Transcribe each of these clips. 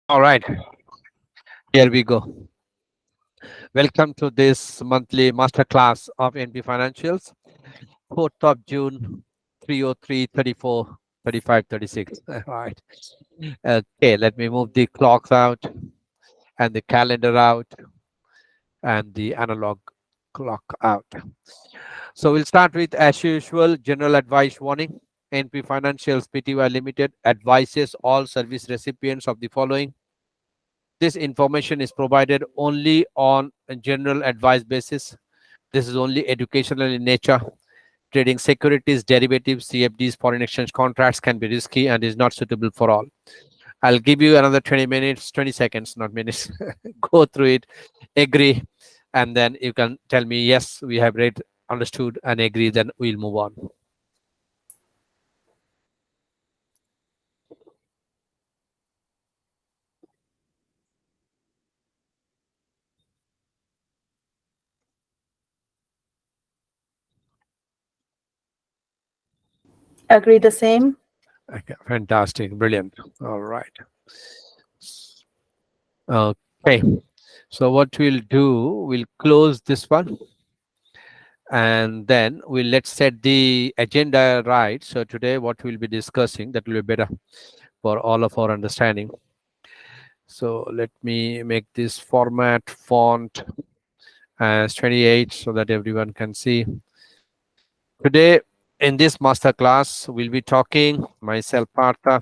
All right, here we go. Welcome to this monthly masterclass of NP Financials, 4th of June, 3:03, 34, 35, 36. All right. Okay, let me move the clocks out and the calendar out and the analog clock out. So we'll start with, as usual, general advice warning. NP Financials Pty Limited advises all service recipients of the following. This information is provided only on a general advice basis. This is only educational in nature. Trading securities, derivatives, CFDs, foreign exchange contracts can be risky and is not suitable for all. I'll give you another 20 minutes, 20 seconds, not minutes. Go through it, agree, and then you can tell me, yes, we have read, understood, and agree. Then we'll move on. Agree the same. Okay, fantastic, brilliant. All right. Okay. So what we'll do, we'll close this one and then let's set the agenda right. So today what we'll be discussing, that will be better for all of our understanding. So let me make this format font as 28 so that everyone can see. Today in this master class, we'll be talking myself, Partha,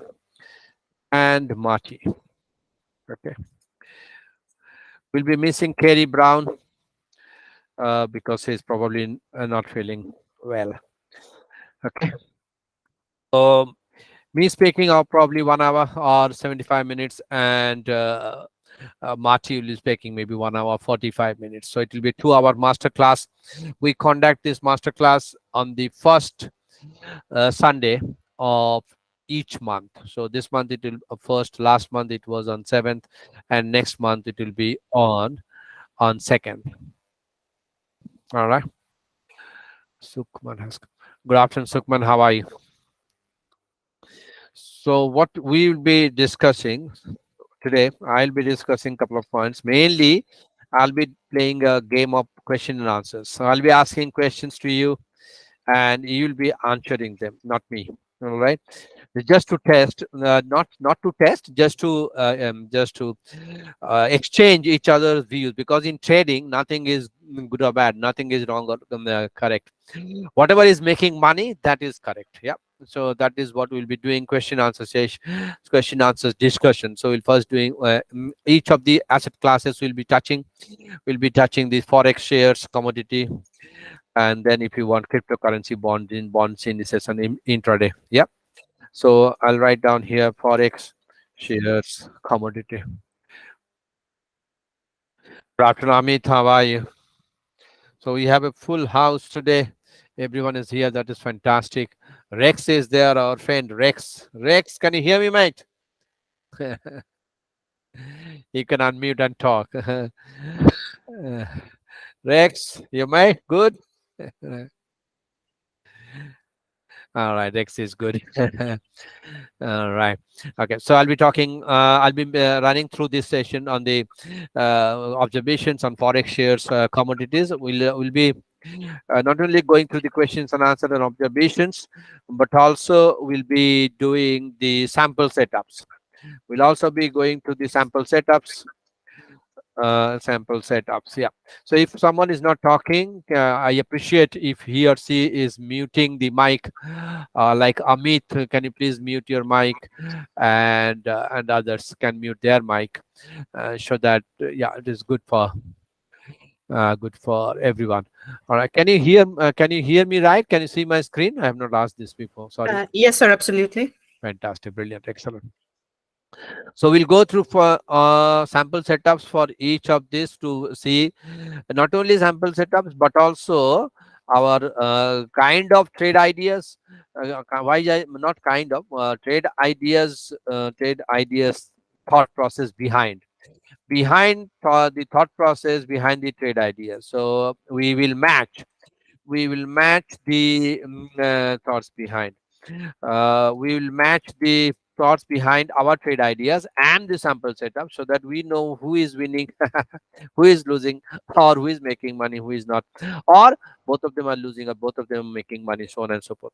and Marty. Okay. We'll be missing Kerry Brown because he's probably not feeling well. Okay. So me speaking of probably 1 hour or 75 minutes, and Marty will be speaking maybe 1 hour 45 minutes. So it will be 2 hour master class. We conduct this master class on the first Sunday of each month. So this month it will first, last month it was on 7th, and next month it will be on 2nd. All right. Sukman has good afternoon, Sukman. How are you? So what we will be discussing today, I'll be discussing a couple of points. Mainly, I'll be playing a game of question and answers. So I'll be asking questions to you, and you'll be answering them, not me. All right. Just to test, not to test, just to exchange each other's views. Because in trading, nothing is good or bad, nothing is wrong or correct. Whatever is making money, that is correct. Yeah. So that is what we'll be doing, question answer session, question answers discussion. So we'll first doing each of the asset classes we'll be touching the forex, shares, commodity, and then if you want cryptocurrency, bonds, indices, and intraday. Yeah. So I'll write down here forex, shares, commodity. Good afternoon, Amit. How are you? So we have a full house today. Everyone is here. That is fantastic. Rex is there, our friend Rex. Rex, can you hear me, mate? You can unmute and talk. Rex, you mate? Good? All right, Rex is good. All right. Okay. So I'll be talking, I'll be running through this session on the observations on forex, shares, commodities. We'll be not only going through the questions and answers and observations, but also we'll be doing the sample setups. We'll also be going to the sample setups. Yeah. So if someone is not talking, I appreciate if he or she is muting the mic. Like Amit, can you please mute your mic, and others can mute their mic, so that yeah, it is good for everyone. All right. Can you hear me right? Can you see my screen? I have not asked this before. Sorry. Yes, sir, absolutely. Fantastic. Brilliant. Excellent. So we'll go through for sample setups for each of these to see not only sample setups but also our kind of trade ideas. Not kind of trade ideas, thought process behind the thought process behind the trade ideas. So we will match the thoughts behind. We will match the thoughts behind our trade ideas and the sample setup, so that we know who is winning, who is losing, or who is making money, who is not, or both of them are losing, or both of them are making money, so on and so forth.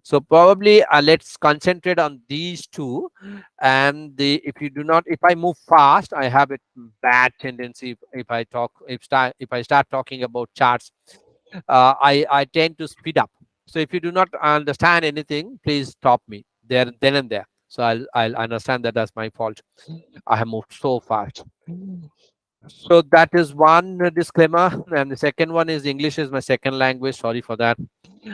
So probably let's concentrate on these two. And the if you do not, if I move fast, I have a bad tendency. If I talk, if I start talking about charts, I tend to speed up. So if you do not understand anything, please stop me there, then and there. So I'll understand that that's my fault. I have moved so fast. So that is one disclaimer, and the second one is English is my second language. Sorry for that.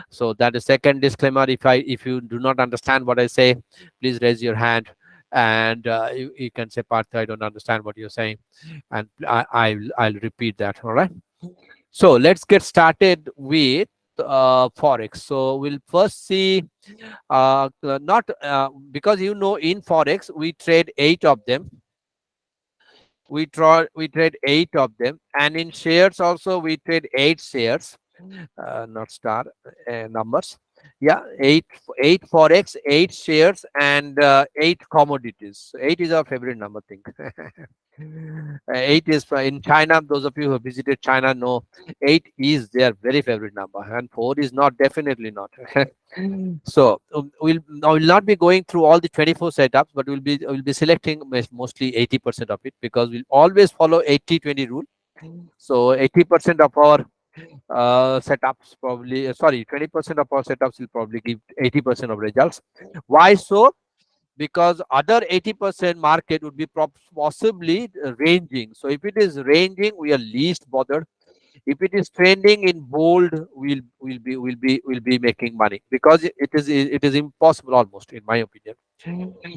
So that is second disclaimer. If you do not understand what I say, please raise your hand, and you can say, Partha, I don't understand what you're saying, and I'll repeat that. All right. So let's get started with Forex. So we'll first see not because in Forex we trade eight of them. We trade eight of them, and in shares also we trade eight shares, not star numbers. Yeah, eight Forex, eight shares, and eight commodities. So eight is our favorite number thing. Eight is in China. Those of you who have visited China know eight is their very favorite number, and four is not, definitely not. So I will not be going through all the 24 setups, but we'll be selecting mostly 80% of it, because we'll always follow 80-20 rule. So 80% of our setups probably, sorry, 20% of our setups will probably give 80% of results. Why so? Because other 80% market would be possibly ranging. So if it is ranging, we are least bothered. If it is trending in bold, we'll be making money, because it is impossible, almost, in my opinion.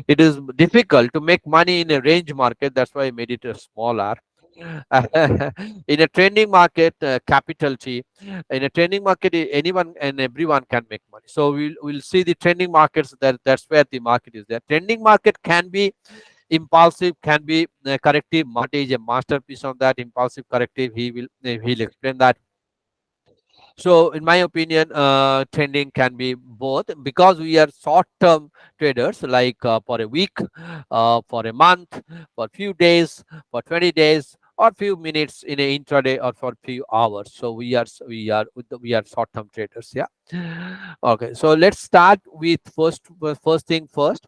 It is difficult to make money in a range market. That's why I made it a small r. In a trending market, capital T. In a trending market, anyone and everyone can make money. So we'll see the trending markets. That's where the market is there. Trending market can be impulsive, can be corrective. Marty is a masterpiece on that. Impulsive, corrective. He'll explain that. So in my opinion, trending can be both, because we are short-term traders, like for a week, for a month, for few days, for 20 days, or few minutes in a intraday, or for few hours. So we are short-term traders. Yeah. Okay. So let's start with first thing first.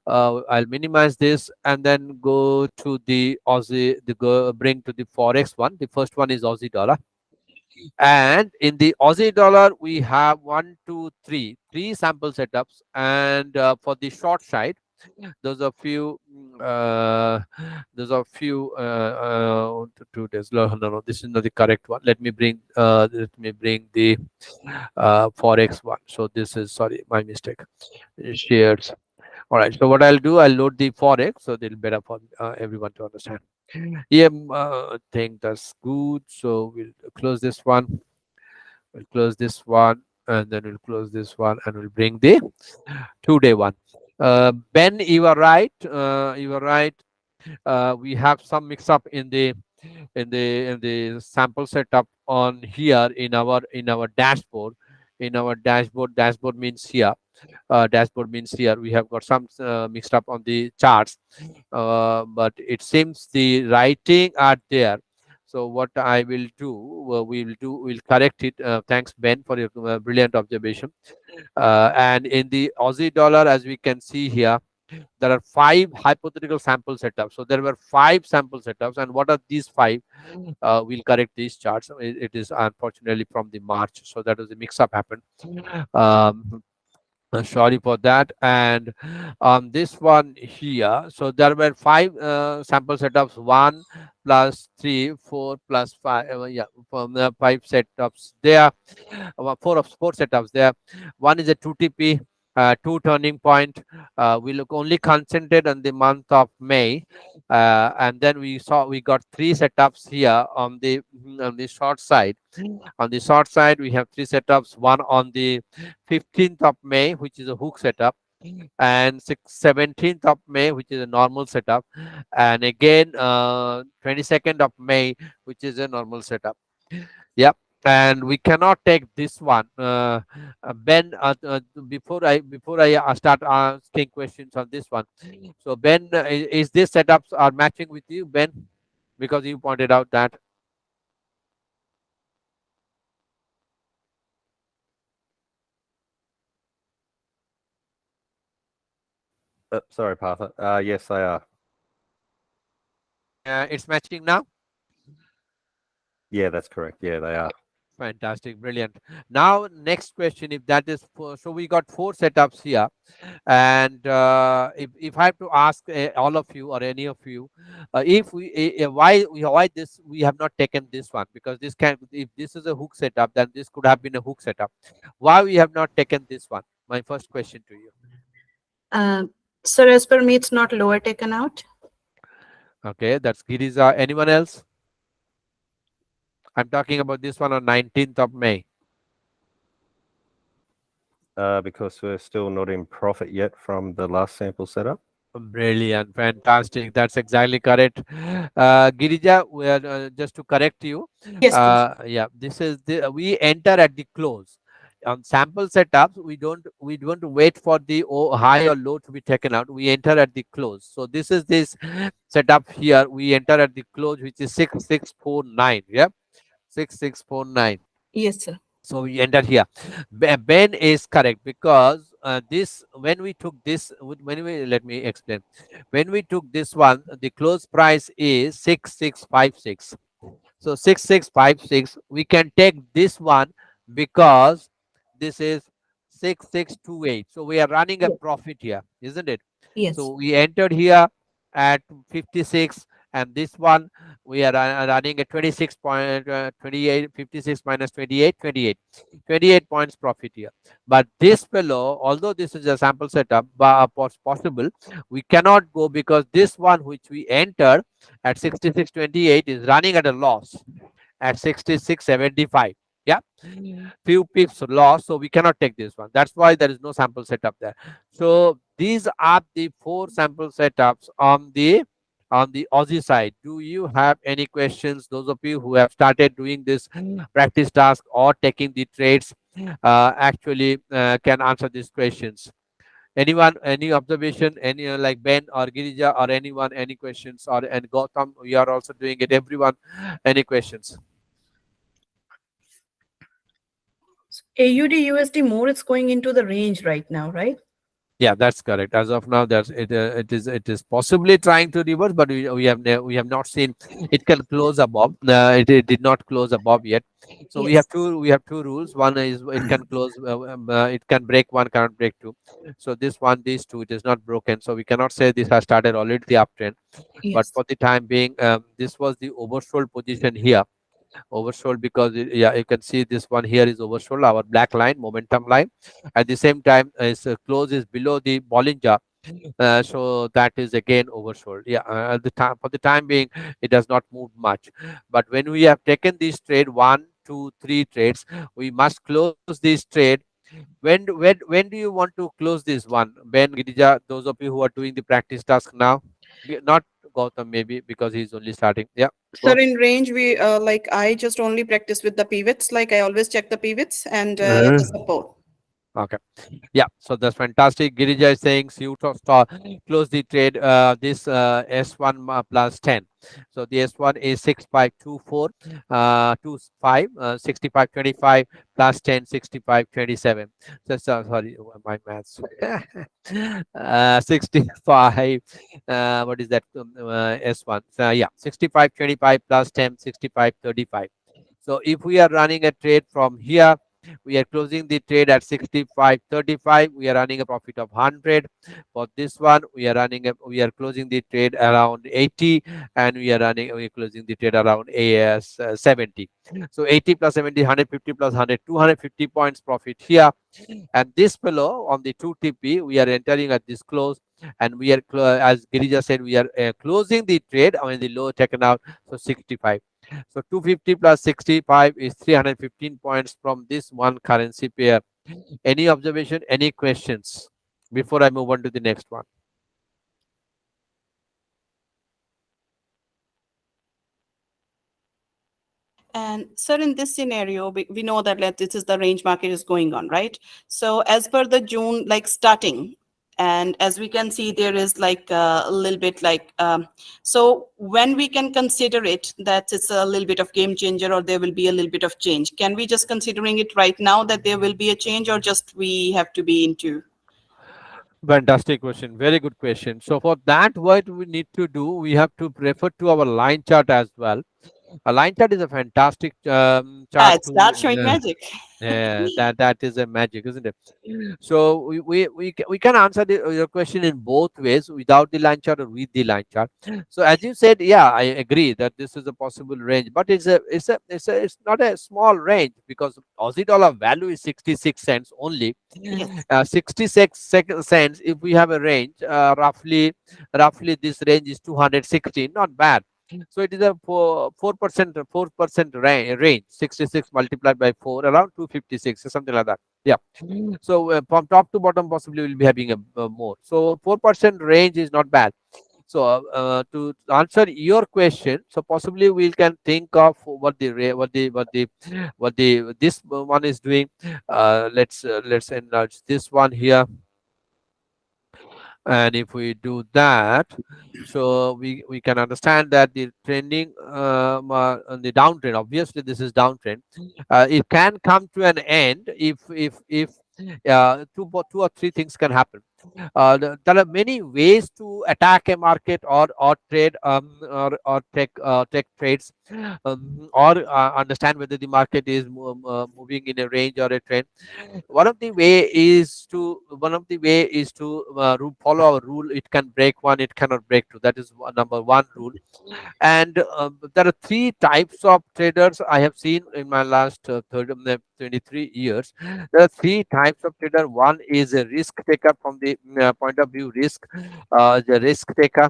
I'll minimize this and then go to the Aussie, bring to the Forex one. The first one is Aussie dollar. And in the Aussie dollar, we have three sample setups. And for the short side, those are few. Those are few. 2 days. No, this is not the correct one. Let me bring the Forex one. So this is, sorry, my mistake. Shares. All right. So what I'll do, I'll load the Forex, so it'll better for everyone to understand. Yeah, I think that's good. So we'll close this one. We'll close this one, and then we'll close this one, and we'll bring the 2-day one. Ben, you are right. You are right. We have some mix up in the sample setup on here in our dashboard. In our dashboard means here. Dashboard means here we have got some mixed up on the charts, but it seems the writing are there. So what I will do, we'll correct it. Thanks, Ben, for your brilliant observation. And in the Aussie dollar, as we can see here, there are five hypothetical sample setups. So there were five sample setups, and what are these five? We'll correct these charts. It is unfortunately from the March, so that was a mix-up happened. Um, Sorry for that. And this one here, so there were five sample setups: 1 plus 3, 4 plus 5. Yeah, from the five setups there, four setups there. One is a 2 TP, two turning point. We look only concentrated on the month of May, and then we got three setups here on the short side. On the short side, we have three setups. One on the 15th of May, which is a hook setup, and 17th of May, which is a normal setup, and again 22nd of May, which is a normal setup. Yep. and we cannot take this one. Ben, before I start asking questions on this one, so Ben, is this setups are matching with you, Ben? Because you pointed out that. Sorry, Partha. Yes, they are. It's matching now. Yeah, that's correct. Yeah, they are. Fantastic, brilliant. Now, next question, if that is so we got four setups here, and if I have to ask all of you or any of you, if why this we have not taken this one, because this can, if this is a hook setup, then this could have been a hook setup. Why we have not taken this one? My first question to you. Uh, Sir, as per me, it's not lower taken out. Okay, that's Giriza. Anyone else? I'm talking about this one on 19th of May. Because we're still not in profit yet from the last sample setup. Brilliant, fantastic. That's exactly correct. Girija, we are, just to correct you, Yes, please. yeah, this is the we enter at the close. On sample setups, we don't wait for the high or low to be taken out. We enter at the close. So this setup here. We enter at the close, which is 6649. Yeah, 6649. Yes, sir. So we enter here. Ben is correct, because this when we took this when we let me explain. When we took this one, the close price is 6656. So 6656, we can take this one because this is 6628. So we are running a Yes. profit here, isn't it? Yes. So we entered here at 56, and this one we are running at 26.28, 56 minus 28, 28, 28 points profit here. But this fellow, although this is a sample setup, but possible, we cannot go because this one which we entered at 66.28 is running at a loss at 66.75. Yeah, few pips loss, so we cannot take this one. That's why there is no sample setup there. So these are the four sample setups on the Aussie side. Do you have any questions? Those of you who have started doing this practice task or taking the trades, actually can answer these questions. Anyone, any observation, any like Ben or Girija or anyone, any questions, or and Gautam, we are also doing it. Everyone, any questions? AUD USD more is going into the range right now, right? Yeah, that's correct. As of now, that's it. It is possibly trying to reverse, but we have not seen it can close above. It did not close above yet. So Yes. we have two rules. One is it can close. It can break one, cannot break two. So this one, these two, it is not broken. So we cannot say this has started already the uptrend. But Yes. for the time being, this was the oversold position here. Oversold because yeah, you can see this one here is oversold, our black line, momentum line. At the same time, its close is below the Bollinger, so that is again oversold. Yeah, at the time, for the time being, it does not move much. But when we have taken this trade, one, two, three trades, we must close this trade. When do you want to close this one, Ben, Girija? Those of you who are doing the practice task now, not Gautam maybe because he's only starting. Yeah, Sir, go. in range, we like I just only practice with the pivots. Like I always check the pivots and the Uh-huh. support. Okay. Yeah, so that's fantastic. Girija is saying you to close the trade, this S1 plus 10. So the S1 is 6524, 25, 6525 plus 10, 6527. Sorry, my maths. 65, what is that? S1. So, yeah, 6525 plus 10, 6535. So if we are running a trade from here, we are closing the trade at 65.35. We are running a profit of 100. For this one, we are closing the trade around 80, and we are closing the trade around AS 70. So 80 plus 70, 150 plus 100, 250 points profit here. And this fellow on the 2TP, we are entering at this close, and we are as Girija said, we are closing the trade on the low taken out, so 65. So 250 plus 65 is 315 points from this one currency pair. Any observation, any questions before I move on to the next one? And sir, in this scenario, we know that this is the range market is going on, right? So as per the June, like starting, and as we can see, there is like a little bit like, so when we can consider it that it's a little bit of game changer or there will be a little bit of change, can we just considering it right now that there will be a change or just we have to be into? Fantastic question. Very good question. So for that, what we need to do, we have to refer to our line chart as well. A line chart is a fantastic Yeah, chart it starts to showing magic. yeah, that is a magic, isn't it? So we can answer your question in both ways, without the line chart or with the line chart. So as you said, yeah, I agree that this is a possible range, but it's not a small range, because Aussie dollar value is 66 cents only. Yes. 66 cents. If we have a range, roughly this range is 216. Not bad. So it is a 4% range. 66 multiplied by 4, around 256 or something like that. Yeah. So from top to bottom, possibly we'll be having a more. So 4% range is not bad. So to answer your question, so possibly we can think of what the this one is doing. Let's enlarge this one here, and if we do that, so we can understand that the trending on the downtrend, obviously this is downtrend, it can come to an end if two or three things can happen. There are many ways to attack a market, or trade, or take trades, or understand whether the market is moving in a range or a trend. One of the way is to follow our rule. It can break one, it cannot break two. That is number one rule. And there are three types of traders I have seen in my last 23 years. There are three types of trader. One is a risk taker, from the point of view risk, the risk taker.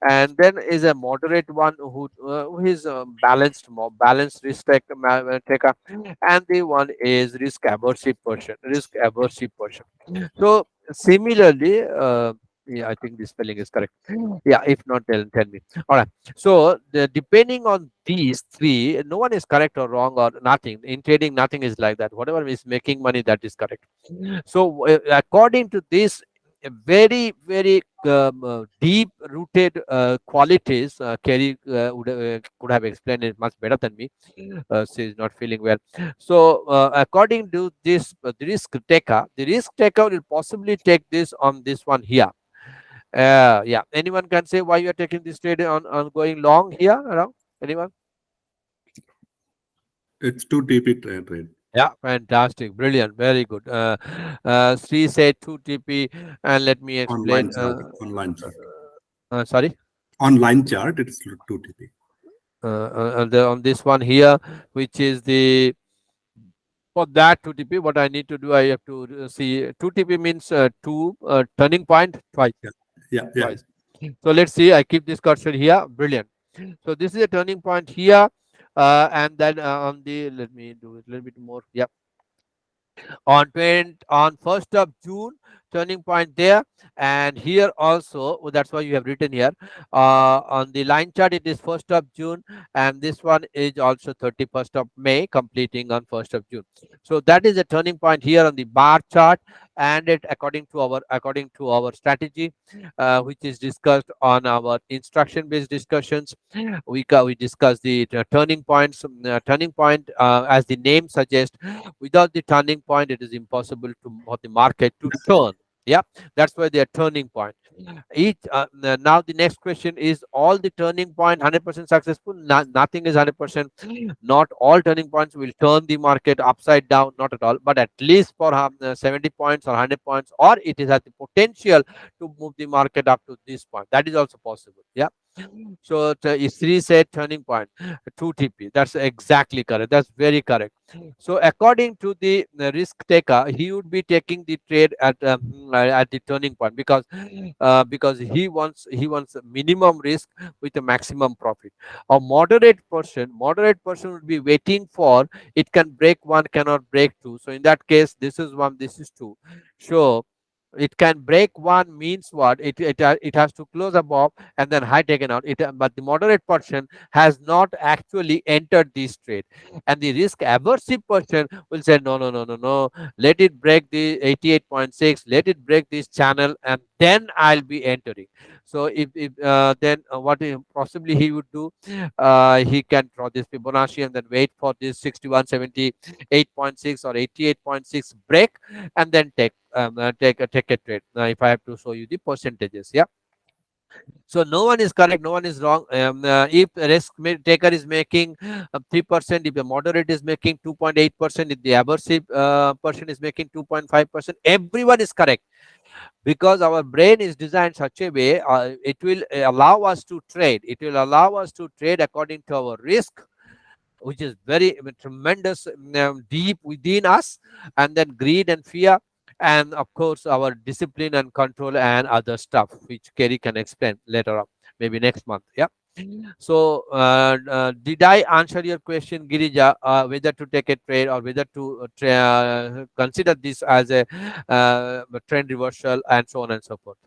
And then is a moderate one who is balanced, more balanced risk taker. And the one is risk aversive person. So similarly, yeah, I think the spelling is correct. Yeah, if not, tell me. All right. So depending on these three, no one is correct or wrong or nothing. In trading, nothing is like that. Whatever is making money, that is correct. So according to this, very deep rooted qualities, Kerry could have explained it much better than me. She is not feeling well. So according to this, the risk taker will possibly take this on this one here. Yeah, anyone can say why you are taking this trade on going long here around? Anyone? It's 2 TP trade. Yeah, fantastic, brilliant, very good. Sri said 2 TP, and let me explain. Online chart. Online chart. Sorry. Online chart, it's 2 TP. On this one here, which is the, for that 2 TP, what I need to do, I have to see 2 TP means two turning point twice. Yeah. So let's see. I keep this cursor here. Brilliant. So this is a turning point here, and then on the, let me do it a little bit more. Yeah, on 1st of June, turning point there, and here also, that's why you have written here on the line chart, it is 1st of June, and this one is also 31st of May, completing on 1st of June. So that is a turning point here on the bar chart, and it according to our strategy, which is discussed on our instruction based discussions. We discuss the turning points. Turning point, as the name suggests, without the turning point, it is impossible for the market to turn. Yeah, that's why they are turning point. Now the next question is, all the turning point 100% successful? Nothing is 100%. Not all turning points will turn the market upside down, not at all, but at least for 70 points or 100 points, or it is at the potential to move the market up to this point. That is also possible. Yeah. So Isri said turning point 2 TP. That's exactly correct. That's very correct. So according to the risk taker, he would be taking the trade at the turning point, because he wants minimum risk with a maximum profit. A moderate person would be waiting for, it can break one, cannot break two. So in that case, this is one, this is two. So It can break one means what? It has to close above and then high taken out. But the moderate portion has not actually entered this trade, and the risk aversive person will say no, no, no, no, no. Let it break the 88.6. Let it break this channel, and then I'll be entering. So if then what possibly he would do, he can draw this Fibonacci and then wait for this 6178.6 or 88.6 break, and then take a trade. Now, if I have to show you the percentages, yeah. So no one is correct, no one is wrong. If a taker is making 3%, if the moderate is making 2.8%, if the aversive person is making 2.5%, everyone is correct, because our brain is designed such a way, it will allow us to trade. It will allow us to trade according to our risk, which is very tremendous, deep within us, and then greed and fear, and of course our discipline and control and other stuff, which Kerry can explain later on, maybe next month. Yeah. So did I answer your question, Girija, whether to take a trade or whether to consider this as a trend reversal and so on and so forth?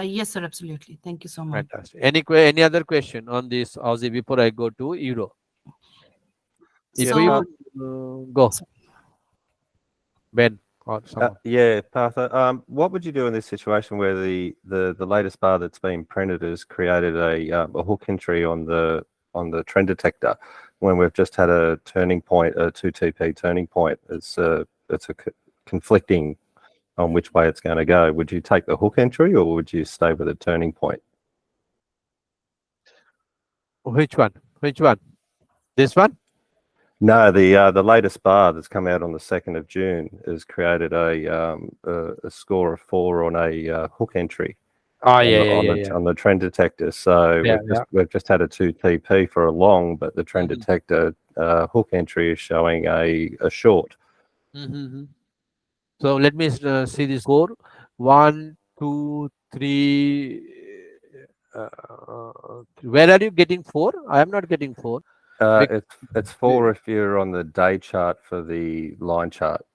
Yes, sir, absolutely. Thank you so much. Fantastic. Any other question on this Aussie before I go to Euro? If Yeah, we So, would go, so, Ben or someone. yeah, Partha. What would you do in this situation where the latest bar that's been printed has created a hook entry on the trend detector, when we've just had a turning point, a 2 TP turning point? It's conflicting on which way it's going to go. Would you take the hook entry, or would you stay with a turning point? Which one? Which one? This one? No, the latest bar that's come out on the 2nd of June has created a score of 4 on a hook entry Oh on yeah, the yeah, on yeah, the yeah. on the trend detector. So Yeah, yeah. we've just had a 2 TP for a long, but the trend Mhm. detector hook entry is showing a short. Mhm. So let me see the score. 1, 2, 3. Where are you getting 4? I am not getting 4. Bec- It's 4 if you're on the day chart for the line chart.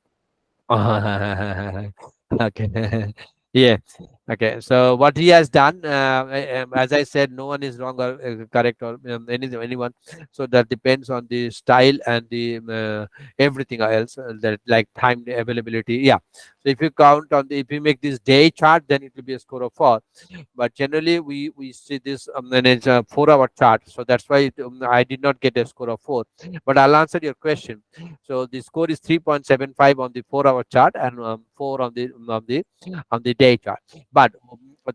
Okay. Yeah. Okay. So what he has done, as I said, no one is wrong or correct, or anyone. So that depends on the style and the everything else, that like time availability. Yeah. So if you count on if you make this day chart, then it will be a score of 4. But generally we see this and it's a 4-hour chart. So that's why I did not get a score of 4. But I'll answer your question. So the score is 3.75 on the 4-hour chart, and 4 on the day chart. But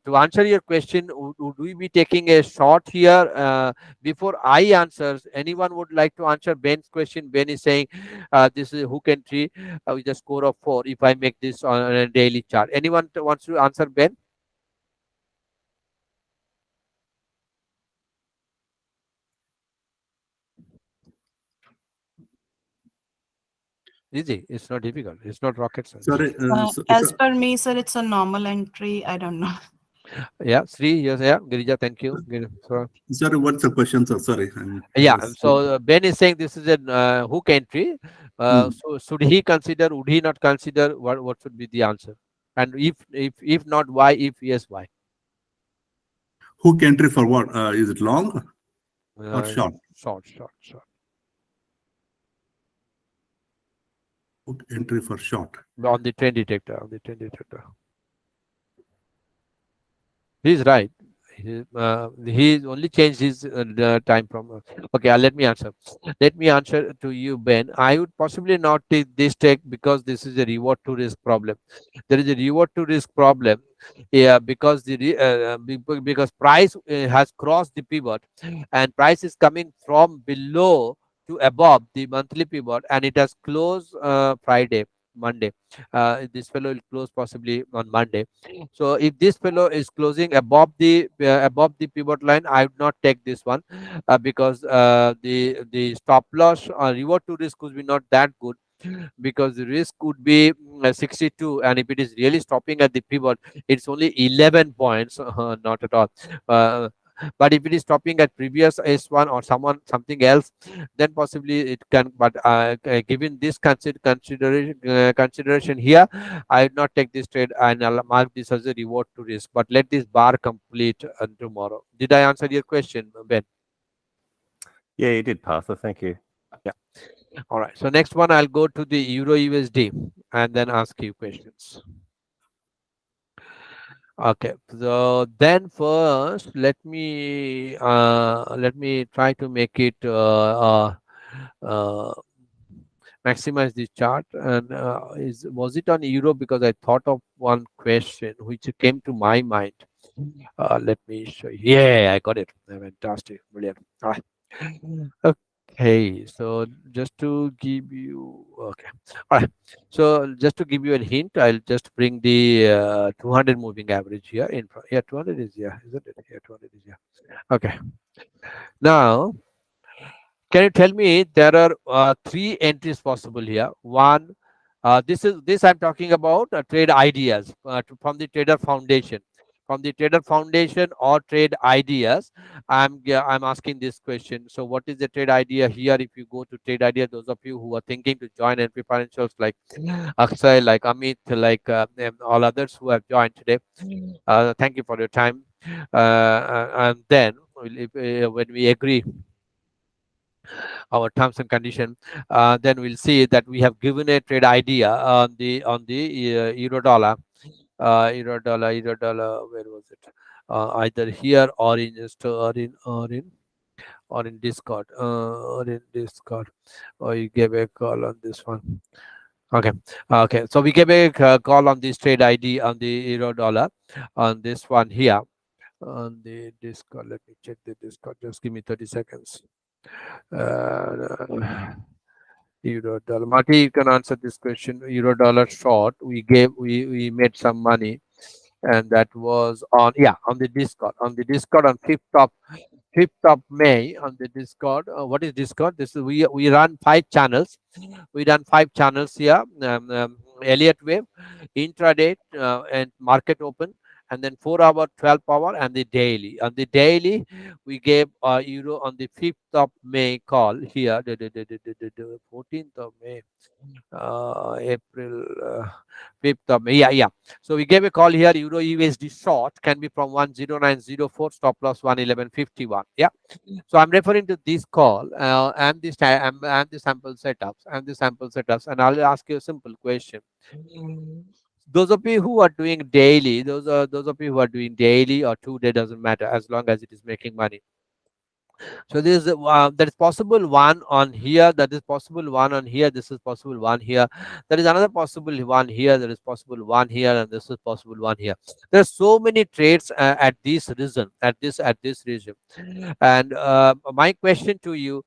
to answer your question, would we be taking a short here? Before I answer, anyone would like to answer Ben's question? Ben is saying this is a hook entry with a score of 4 if I make this on a daily chart. Anyone wants to answer, Ben? Easy. It's not difficult. It's not rocket science. Sorry, as per me, sir, it's a normal entry. I don't know. Yeah, Sri, yes, yeah, Girija, thank you. So, sorry, what's the question, sir? Sorry, yeah, so Ben is saying this is a hook entry. Hmm. So should he consider? Would he not consider? What should be the answer? And if not, why? If yes, why? Hook entry for what? Is it long or Uh, short? short. Hook entry for short. On the trend detector. He's right. He only changed his the time from. Okay, let me answer. Let me answer to you, Ben. I would possibly not take this take because this is a reward to risk problem. There is a reward to risk problem. Yeah, because because price has crossed the pivot, and price is coming from below to above the monthly pivot, and it has closed Monday. This fellow will close possibly on Monday. So if this fellow is closing above the pivot line, I would not take this one, because the stop loss or reward to risk could be not that good, because the risk could be 62, and if it is really stopping at the pivot, it's only 11 points, not at all. But if it is stopping at previous S1 or something else, then possibly it can. But given this consideration here, I would not take this trade, and I'll mark this as a reward to risk. But let this bar complete tomorrow. Did I answer your question, Ben? Yeah, you did, Partha. Thank you. Yeah. All right. So next one, I'll go to the Euro USD and then ask you questions. Okay. So then first, let me try to make it uh, maximize this chart. And was it on Euro? Because I thought of one question which came to my mind. Let me show you. Yeah, I got it. Fantastic. Brilliant. All right. Okay, so just to give you, okay, all right. So just to give you a hint, I'll just bring the 200 moving average here in front. Yeah, 200 is, yeah, isn't it? Yeah, 200 is, yeah. Okay. Now, can you tell me there are three entries possible here? One, this I'm talking about trade ideas from the Trader Foundation. From the Trader Foundation or trade ideas, I'm asking this question. So, what is the trade idea here? If you go to trade idea, those of you who are thinking to join NP Financials, like Akshay, like Amit, like and all others who have joined today, thank you for your time. And then, when we agree our terms and condition, then we'll see that we have given a trade idea on the euro dollar. Where was it? Either here or in just or in Discord, or you gave a call on this one. Okay, okay. So we gave a call on this trade ID on the euro dollar on this one here on the Discord. Let me check the Discord. Just give me 30 seconds. Uh, Euro dollar. Marty, you can answer this question. Euro dollar short. We made some money, and that was on, yeah, on the Discord. On the Discord on 5th of May on the Discord. What is Discord? This is we run 5 channels. We done 5 channels here. Elliott wave, intraday, and market open, and then 4 hour, 12 hour, and the daily. On the daily, we gave euro on the 5th of May call here. The 14th of May, April, 5th of May. Yeah, yeah. So we gave a call here. Euro USD short can be from 10904, stop loss 11151. Yeah. So I'm referring to this call and the sample setups, and I'll ask you a simple question. Those of you who are doing daily, those of you who are doing daily or 2 day, doesn't matter as long as it is making money. So this is that is possible one on here, that is possible one on here, this is possible one here, there is another possible one here, there is possible one here, and this is possible one here. There are so many trades at this region, at this region. And my question to you,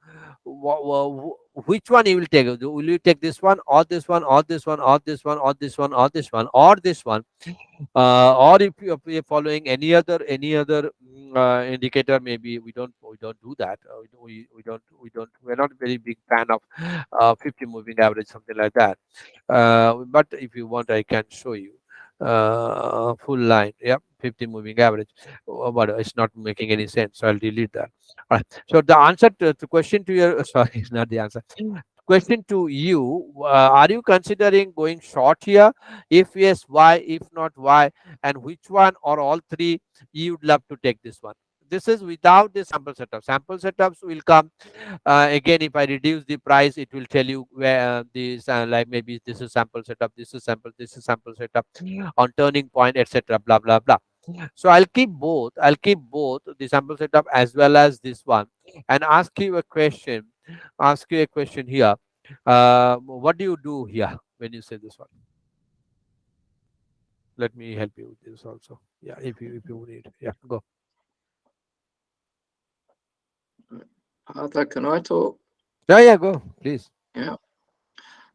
which one you will take? Will you take this one or this one or this one or this one or this one or this one or this one? Or if you're following any other indicator, maybe we don't do that. We're not a very big fan of 50 moving average, something like that. But if you want, I can show you full line. Yeah, 50 moving average. But it's not making any sense, so I'll delete that. All right. So the answer to the question to your sorry, not the answer. Question to you: are you considering going short here? If yes, why? If not, why? And which one or all three you would love to take this one? This is without the sample setup. Sample setups will come again. If I reduce the price, it will tell you where this like maybe this is sample setup, this is sample setup on turning point, etc. Blah blah blah. So I'll keep both. I'll keep both the sample setup as well as this one, and ask you a question. Ask you a question here. What do you do here when you say this one? Let me help you with this also. Yeah, if you need. Yeah, go. Arthur, can I talk? Yeah, yeah, go, please. Yeah.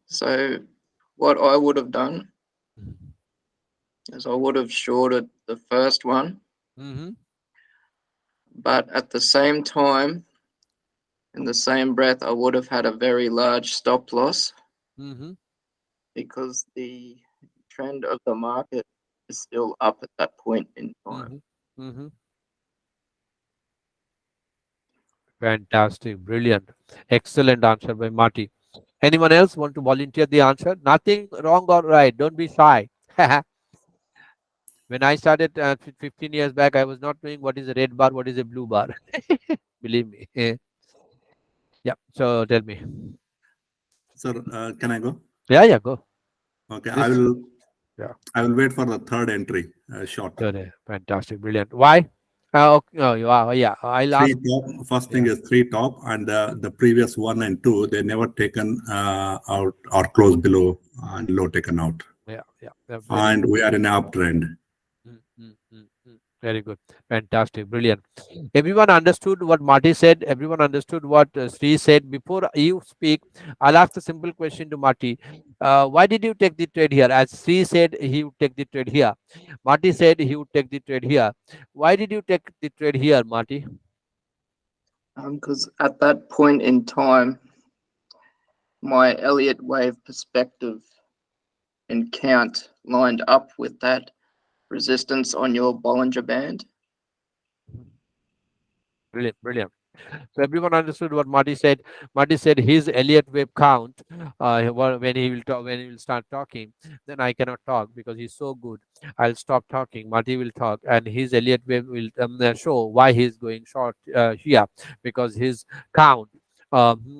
So what I would have done is I would have shorted the first one, Mm-hmm. but at the same time, in the same breath, I would have had a very large stop loss Mm-hmm. because the trend of the market is still up at that point in time. Mm-hmm. Mm-hmm. Fantastic, brilliant, excellent answer by Marty. Anyone else want to volunteer the answer? Nothing wrong or right. Don't be shy. When I started 15 years back, I was not knowing what is a red bar, what is a blue bar. Believe me. Yeah. So tell me. Sir, can I go? Yeah, yeah, go. Okay, This. Yeah. I will wait for the third entry, short. Good, fantastic, brilliant. Why? Okay, oh, yeah. I'll Three ask. top. First thing Yeah. is three top, and the previous one and two, they never taken out or close below and low taken out. Yeah. Very And good. we are in an uptrend. Very good. Fantastic. Brilliant. Everyone understood what Marty said. Everyone understood what Sri said. Before you speak, I'll ask a simple question to Marty. Why did you take the trade here? As Sri said, he would take the trade here. Marty said he would take the trade here. Why did you take the trade here, Marty? Because at that point in time, my Elliott wave perspective and count lined up with that resistance on your Bollinger Band. Brilliant. So everyone understood what Marty said. Marty said his Elliott wave count. When he will talk, when he will start talking, then I cannot talk because he's so good. I'll stop talking. Marty will talk, and his Elliott wave will show why he's going short here, because his count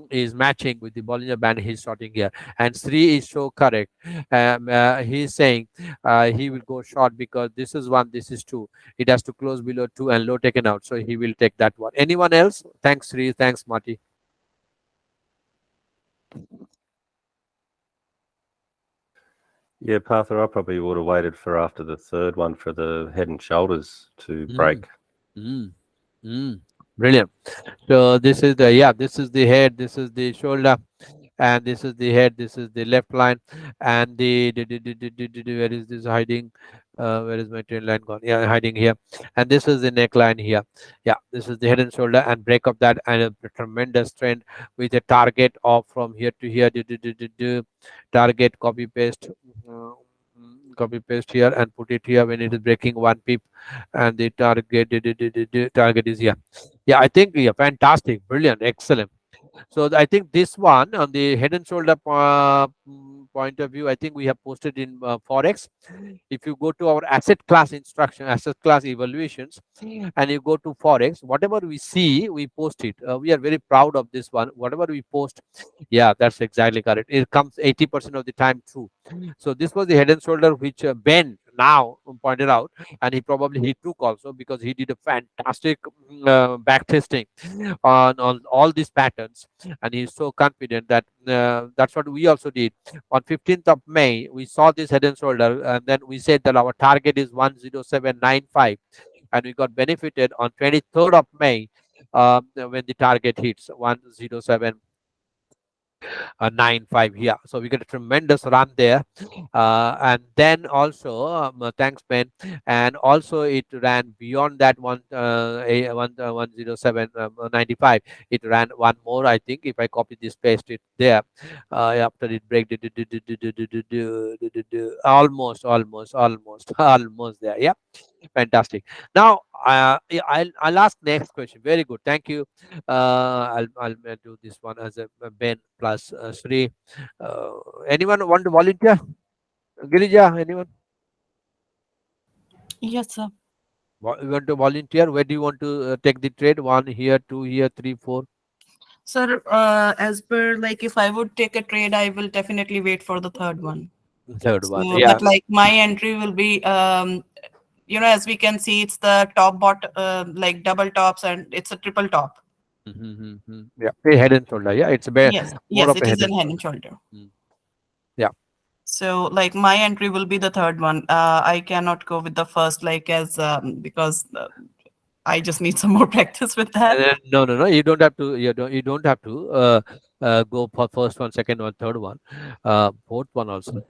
is matching with the Bollinger Band he's shorting here, and Sri is so correct. He's saying he will go short because this is one, this is two. It has to close below two and low taken out, so he will take that one. Anyone else? Thanks, Sri. Thanks, Marty. Yeah, Partha, I probably would have waited for after the third one for the head and shoulders to break. Brilliant. So this is the head, this is the shoulder, and this is the head, this is the left line, and where is this hiding? Where is my trend line gone? Yeah, hiding here. And this is the neckline here. Yeah, this is the head and shoulder, and break up that, and a tremendous trend with a target of from here to here. Target, copy paste. Copy paste here and put it here when it is breaking 1 pip, and the target is here. Yeah, I think, yeah, fantastic, brilliant, excellent. So I think this one on the head and shoulder point of view, I think we have posted in Forex. If you go to our asset class instruction, asset class evaluations, and you go to Forex, whatever we see, we post it. We are very proud of this one. Whatever we post, yeah, that's exactly correct. It comes 80% of the time true. So this was the head and shoulder which Ben now pointed out, and he took also because he did a fantastic back testing on all these patterns, and he's so confident that that's what we also did. On 15th of May, we saw this head and shoulder, and then we said that our target is 10795, and we got benefited on 23rd of May when the target hits 10795 here. So we get a tremendous run there, and then also thanks Ben, and also it ran beyond that 10795. It ran one more, I think, if I copy this, paste it there. After it break almost there. Yeah, fantastic. Now I'll ask next question. Very good, thank you. I'll do this one as a Ben plus Sri. Anyone want to volunteer? Girija, anyone? Yes, sir. You want to volunteer? Where do you want to take the trade? One here, two here, three, four. Sir, as per like if I would take a trade, I will definitely wait for the third one. Third one, So, yeah. but like my entry will be, as we can see, it's the top bot, like double tops, and it's a triple top. Yeah, a head and shoulder. Yeah, it's more Yes, of it a is head a head and shoulder. Yeah. So like my entry will be the third one. I cannot go with the first, like as because I just need some more practice with that. No. You don't have to. You don't have to go for first one, second one, third one, fourth one also.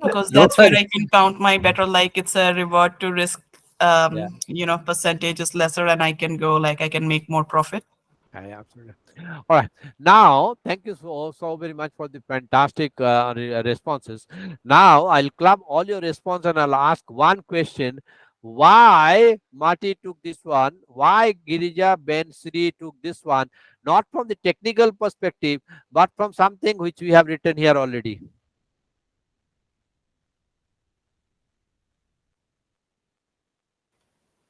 Because No that's where worry. I can count my better, like it's a reward to risk, Yeah. percentage is lesser, and I can go, like I can make more profit. Yeah, absolutely. All right. Now, thank you so very much for the fantastic responses. Now, I'll club all your response and I'll ask one question. why Marty took this one, why Girija Ben Sri took this one, not from the technical perspective, but from something which we have written here already.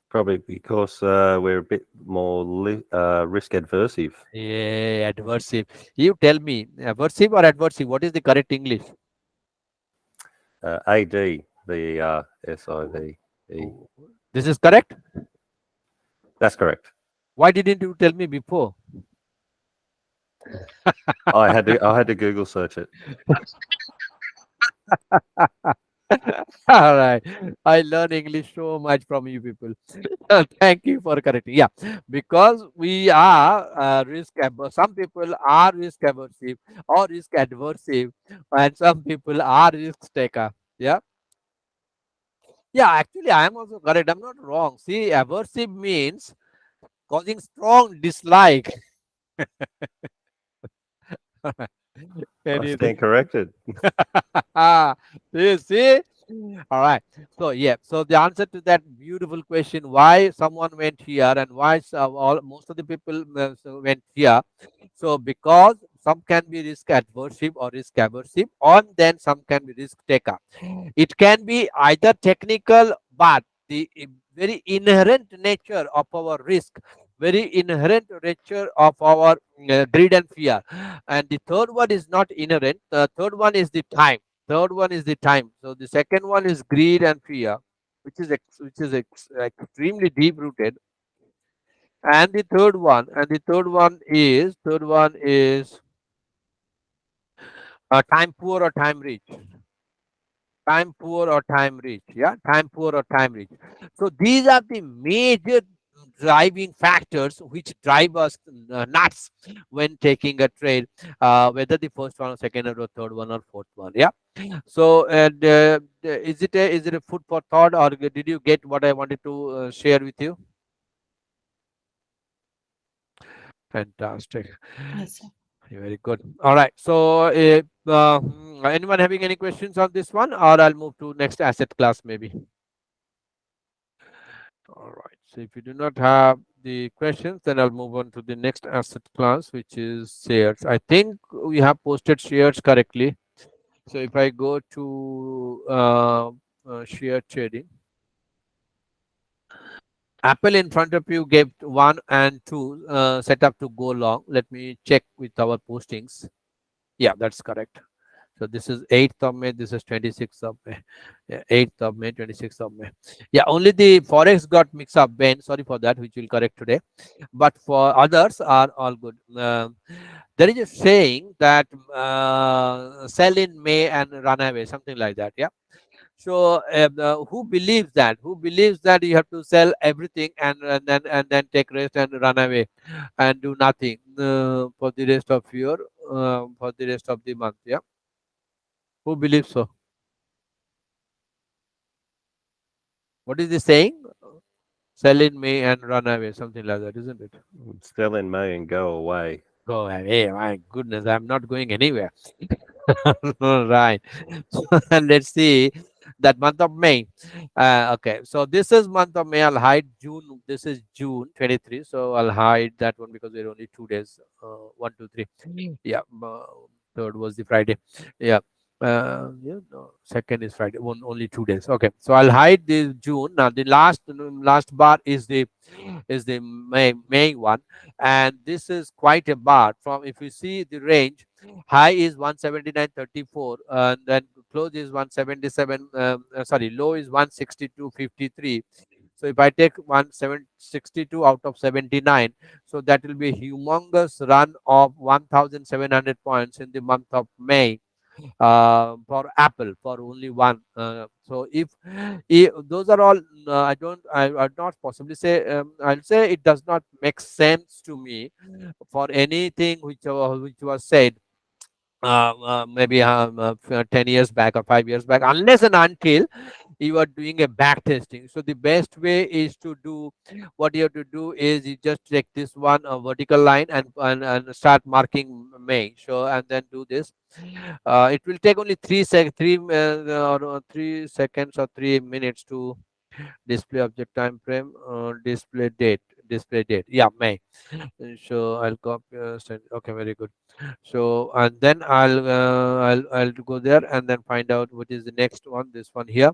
Probably because we're a bit more risk adversive. Yeah, adversive. You tell me, aversive or adversive, what is the correct English? ADVERSIVE. Oh, this is correct? That's correct. Why didn't you tell me before? I had to Google search it. All right. I learn English so much from you people. Thank you for correcting. Yeah, because we are risk averse. Some people are risk aversive or risk adversive, and some people are risk taker. Yeah. Yeah, actually, I am also correct. I'm not wrong. See, aversive means causing strong dislike. I Anything. stand corrected. You see? All right. So yeah. So the answer to that beautiful question, why someone went here and why most of the people went here. So because some can be risk adversive or risk aversive, and then some can be risk taker. It can be either technical, but the very inherent nature of our risk, very inherent nature of our greed and fear. And the third one is not inherent. The third one is the time. Third one is the time. So the second one is greed and fear, which is extremely deep rooted. And the third one is time poor or time rich. Time poor or time rich. Yeah, time poor or time rich. So these are the major driving factors which drive us nuts when taking a trade, whether the first one or second or third one or fourth one. Yeah. So and is it a food for thought, or did you get what I wanted to share with you? Fantastic. Yes, sir. Very good. All right. So, anyone having any questions on this one, or I'll move to next asset class maybe. All right. So, if you do not have the questions, then I'll move on to the next asset class, which is shares. I think we have posted shares correctly. So, if I go to share trading, Apple in front of you gave 1 and 2 set up to go long. Let me check with our postings. Yeah, that's correct. So this is 8th of May. This is 26th of May. Yeah, 8th of May, 26th of May. Yeah, only the Forex got mixed up, Ben. Sorry for that, which we'll correct today. But for others are all good. There is a saying that sell in May and run away, something like that. Yeah. So who believes that? Who believes that you have to sell everything and then take rest and run away and do nothing for the rest of your for the rest of the month? Yeah. Who believes so? What is the saying? Sell in May and run away, something like that, isn't it? Sell in May and go away. Go away. My goodness, I'm not going anywhere. All right. So, and let's see that month of May. Okay. So this is month of May. I'll hide June. This is June 23. So I'll hide that one because we're only 2 days. 1, 2, 3. Yeah. Third was the Friday. Yeah. Yeah, no, second is Friday. Only 2 days. Okay, so I'll hide the June. Now the last bar is the May one, and this is quite a bar. From if you see the range, high is 179.34, and then close is 177. Sorry, low is 162.53. So if I take 1762 out of 79, so that will be a humongous run of 1,700 points in the month of May for Apple for only one. So if those are all, I not possibly say. I'll say it does not make sense to me for anything which was said. Maybe 10 years back or 5 years back, unless and until you are doing a back testing. So the best way is to do, what you have to do is you just take this one vertical line and start marking May. So and then do this. It will take only 3 seconds or 3 minutes to Display object time frame, display date. Yeah, May. So I'll copy. Send. Okay, very good. So and then I'll go there and then find out what is the next one. This one here.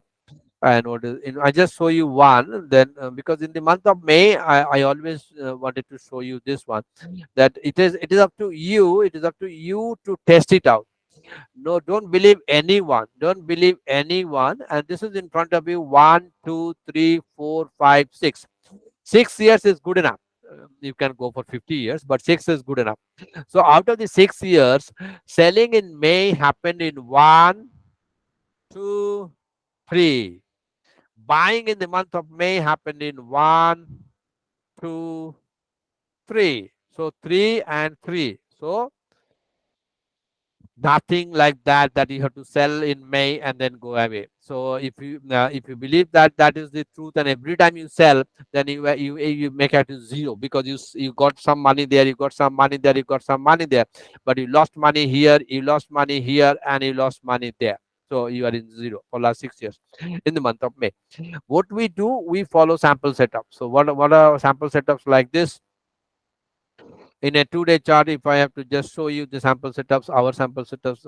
And what is I just show you one then because in the month of May I always wanted to show you this one, that it is up to you, it is up to you to test it out. No, don't believe anyone, don't believe anyone. And this is in front of you, 1 2 3 4 5 6. 6 years is good enough. You can go for 50 years, but 6 is good enough. So out of the 6 years, selling in May happened in 1 2 3. Buying in the month of May happened in 1 2 3. So 3 and 3. So nothing like that you have to sell in May and then go away. So if you believe that that is the truth, and every time you sell, then you make it to zero, because you got some money there, you got some money there, you got some money there, but you lost money here, you lost money here, and you lost money there. So you are in zero for last 6 years in the month of May. What we do, we follow sample setup. So what are sample setups like this? In a 2-day chart, if I have to just show you the sample setups, our sample setups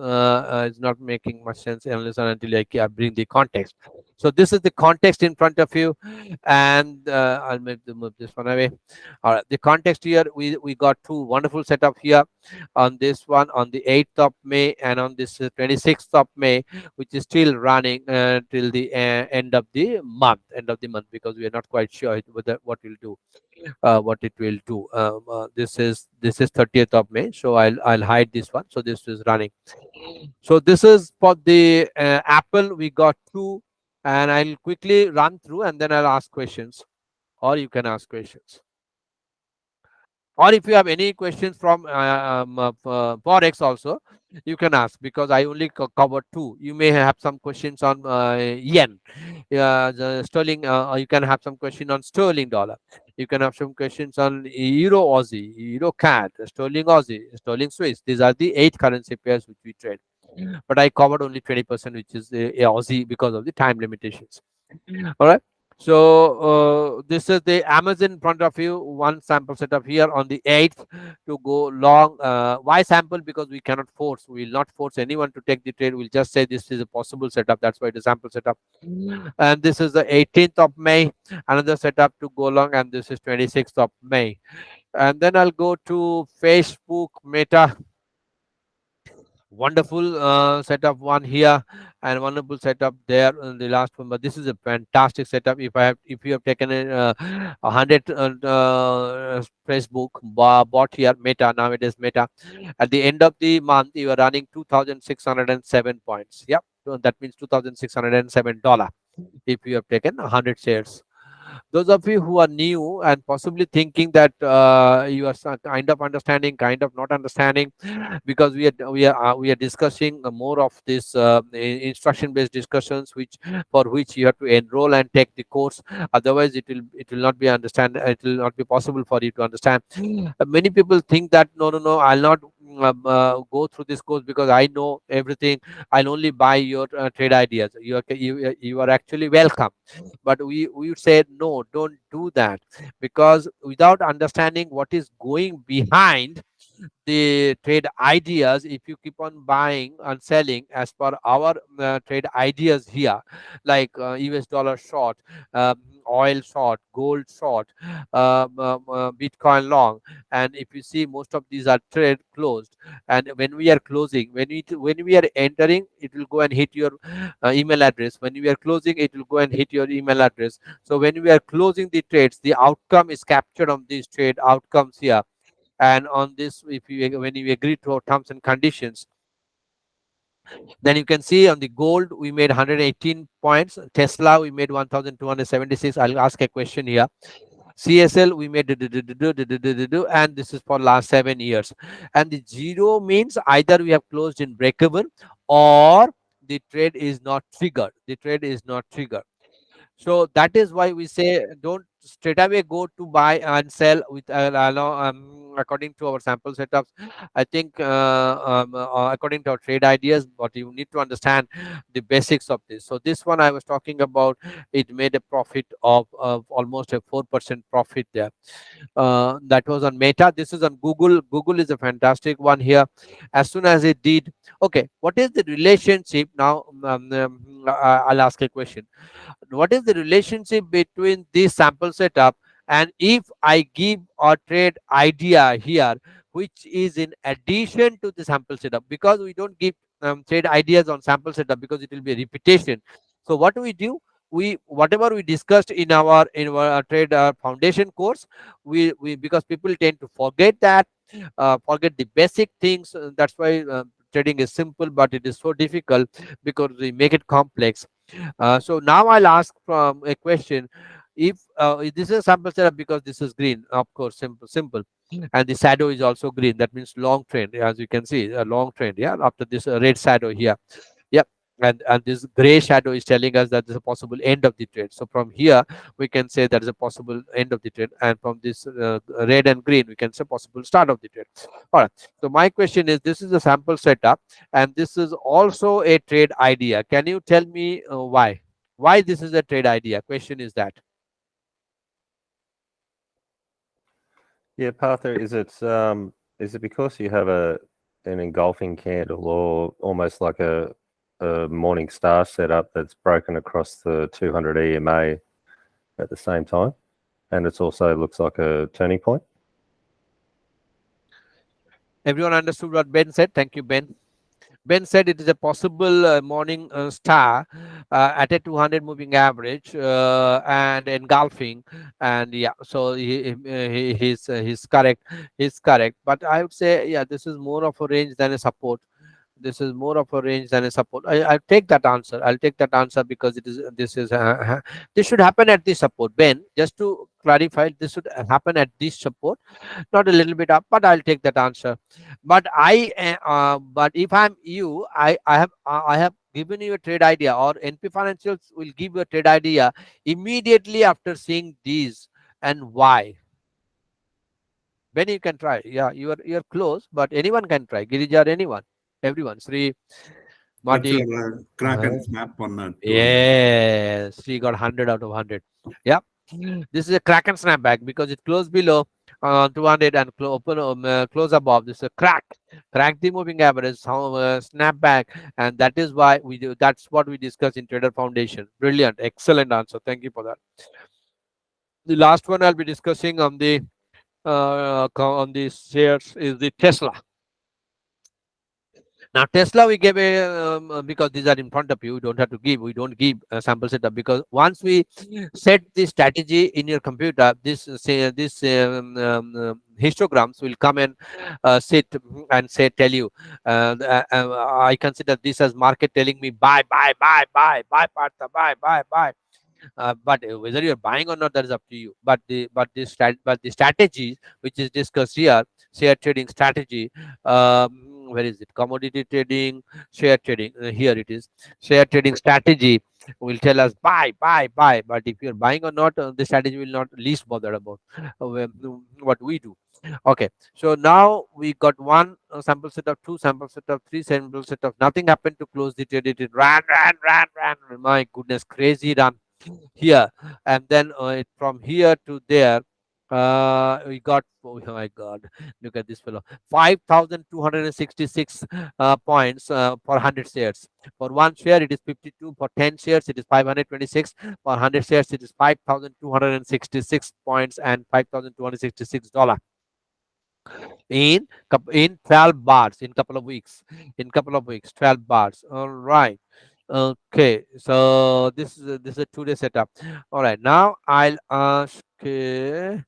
is not making much sense unless and until I bring the context. So this is the context in front of you, and I'll move this one away. All right, the context here, we got two wonderful setup here. On this one, on the 8th of May, and on this 26th of May, which is still running till the end of the month, because we are not quite sure whether what we'll do, what it will do. This is 30th of May, so I'll hide this one. So this is running. So this is for the Apple. We got two, and I'll quickly run through, and then I'll ask questions, or you can ask questions. Or if you have any questions from Forex also, you can ask, because I only covered two. You may have some questions on yen, the sterling. You can have some question on sterling dollar. You can have some questions on euro Aussie, euro CAD, sterling Aussie, sterling Swiss. These are the 8 currency pairs which we trade. But I covered only 20%, which is Aussie, because of the time limitations. All right. So this is the Amazon in front of you. One sample setup here on the 8th to go long. Why sample? Because we cannot force. We will not force anyone to take the trade. We'll just say this is a possible setup. That's why it is sample setup. And this is the 18th of May. Another setup to go long. And this is 26th of May. And then I'll go to Facebook Meta. Wonderful setup one here, and wonderful setup there in the last one. But this is a fantastic setup. If you have taken 100 Facebook bought here, Meta, nowadays Meta, at the end of the month you are running 2,607 points. Yep, so that means $2,607 if you have taken 100 shares. Those of you who are new and possibly thinking that you are kind of understanding, kind of not understanding, because we are discussing more of this instruction based discussions, which you have to enroll and take the course. Otherwise it will not be understand, it will not be possible for you to understand. Many people think that no, I'll not go through this course because I know everything. I'll only buy your trade ideas. You are actually welcome, but we would say no, don't do that, because without understanding what is going behind the trade ideas, if you keep on buying and selling as per our trade ideas here, like US dollar short, oil short, gold short, Bitcoin long, and if you see, most of these are trade closed. And when we are closing, when we are entering, it will go and hit your email address. When we are closing, it will go and hit your email address. So when we are closing the trades, the outcome is captured on these trade outcomes here. And on this, when you agree to our terms and conditions, then you can see on the gold we made 118 points, Tesla we made 1,276. I'll ask a question here. CSL we made and this is for last 7 years. And the zero means either we have closed in break even, or the trade is not triggered. The trade is not triggered. So that is why we say don't straight away go to buy and sell with according to our sample setups. I think according to our trade ideas, but you need to understand the basics of this. So this one I was talking about, it made a profit of almost a 4% profit there. That was on Meta. This is on Google. Google is a fantastic one here. As soon as it did, okay, what is the relationship now? I'll ask a question. What is the relationship between this sample setup and if I give a trade idea here, which is in addition to the sample setup? Because we don't give trade ideas on sample setup because it will be a repetition. So what do we do? We, whatever we discussed in our trade foundation course, we because people tend to forget that, forget the basic things. That's why trading is simple, but it is so difficult because we make it complex. So now I'll ask from a question. If this is a sample setup, because this is green, of course, simple, and the shadow is also green. That means long trend, as you can see, a long trend. Yeah, after this red shadow here. Yep. And this gray shadow is telling us that there's a possible end of the trade. So from here we can say there is a possible end of the trade, and from this red and green we can say possible start of the trade. All right. So my question is, this is a sample setup, and this is also a trade idea. Can you tell me why? Why this is a trade idea? Question is that. Yeah, Partha, is it because you have an engulfing candle or almost like a morning star setup that's broken across the 200 EMA at the same time, and it also looks like a turning point? Everyone understood what Ben said? Thank you, Ben. Ben said it is a possible morning star at a 200 moving average and engulfing, and yeah, so he's correct. He's correct. But I would say, yeah, this is more of a range than a support. This is more of a range than a support. I'll take that answer. I'll take that answer because it is this should happen at this support. Ben, just to clarify, this should happen at this support, not a little bit up, but I'll take that answer. But but if I'm you, I have given you a trade idea, or NP Financials will give you a trade idea immediately after seeing these. And why? Ben, you can try. Yeah, you're close, but anyone can try. Girija or anyone, everyone. Sri, That's Marty. your crack and snap on 200. Yes, Sri got 100 out of 100. Yeah. This is a crack and snap back because it closed below 200 and close above. This is a crack the moving average, snap back, and that is why we do. That's what we discuss in Trader Foundation. Brilliant, excellent answer. Thank you for that. The last one I'll be discussing on the shares is the Tesla. Now Tesla, we gave a because these are in front of you, you don't have to give. We don't give a sample setup because once we set the strategy in your computer, this histograms will come and sit and tell you. I consider this as market telling me buy, Partha, buy. But whether you're buying or not, that is up to you. But the strategy which is discussed here, share trading strategy, where is it? Commodity trading, share trading. Here it is. Share trading strategy will tell us buy. But if you're buying or not, the strategy will not least bother about what we do. Okay, so now we got one sample set of, two sample set of, three sample set of. Nothing happened to close the trade. It ran. My goodness, crazy run here, and then from here to there we got, oh my god, look at this fellow, 5266 points for 100 shares. For one share it is 52, for 10 shares it is 526, for 100 shares it is 5266 points and $5,266 in 12 bars, in couple of weeks, 12 bars. All right. Okay, so this is a 2-day setup. All right, now I'll ask a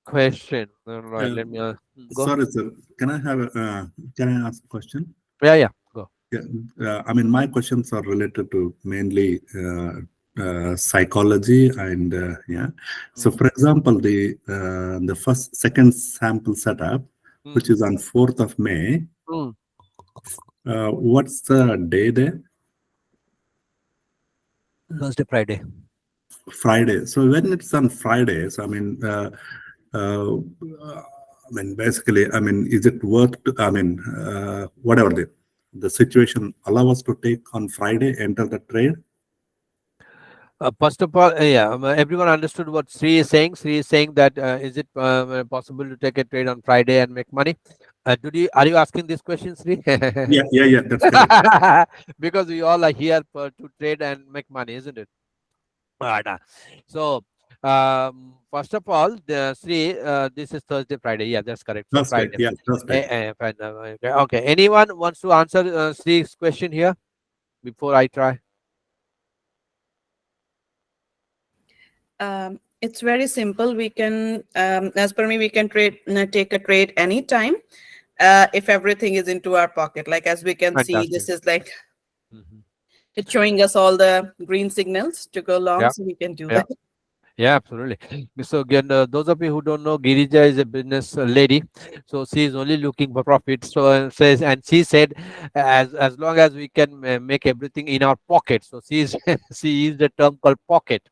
question. All right, Uh, let me go. Sorry, sir. Can I ask a question? Yeah, go. Yeah, I mean, my questions are related to mainly psychology and yeah. So, for example, the second sample setup, which is on 4th of May, what's the day there? Thursday, Friday. Friday. So when it's on Fridays, uh, I mean, basically, I mean, is it worth? Whatever the situation allow us to take on Friday, enter the trade. First of all, yeah, everyone understood what Sri is saying. Sri is saying that is it possible to take a trade on Friday and make money? Are you asking this question, Sri? Yeah, that's correct. Because we all are here to trade and make money, isn't it? Right. So, first of all, Sri, this is Thursday, Friday. Yeah, that's correct. So Thursday, Friday. yeah, Thursday. Fine, okay. Okay. Anyone wants to answer Sri's question here before I try? It's very simple. We can, as per me, we can take a trade anytime if everything is into our pocket. Like as we can see, Fantastic. this is like Mhm. it's showing us all the green signals to go long, Yeah. so we can do Yeah. that. Yeah, absolutely. So again, those of you who don't know, Girija is a business lady, so she is only looking for profit. So says, and she said, as long as we can make everything in our pocket. So she is she used the term called pocket.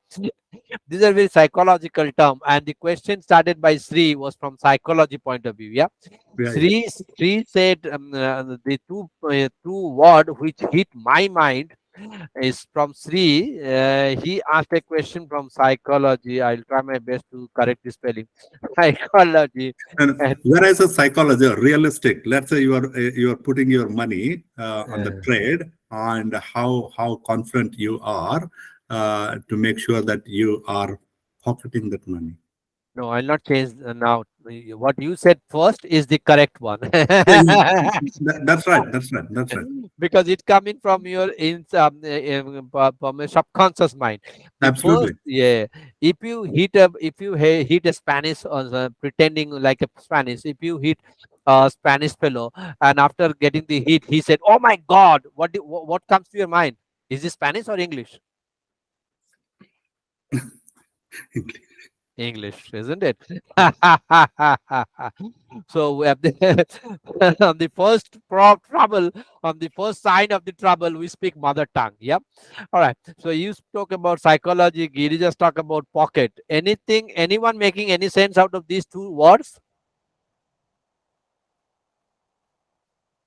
These are very psychological term, and the question started by Sri was from psychology point of view. Yeah, Yeah. Sri said the two word which hit my mind is from Sri. He asked a question from psychology. I'll try my best to correct the spelling. Psychology. And And whereas a psychology, realistic, let's say you are putting your money on the trade, and how confident you are to make sure that you are pocketing that money. no, I'll not change now. What you said first is the correct one. Yeah, that's right. That's right. That's right. Because it coming from your from a subconscious mind. The first, Absolutely. yeah, if you hit a Spanish or pretending like a Spanish, if you hit a Spanish fellow and after getting the hit he said, oh my god, what comes to your mind? Is it Spanish or English? English, isn't it? So we have the, on the first trouble, on the first sign of the trouble, we speak mother tongue. Yep. All right. So you talk about psychology. Giri just talk about pocket. Anything? Anyone making any sense out of these two words?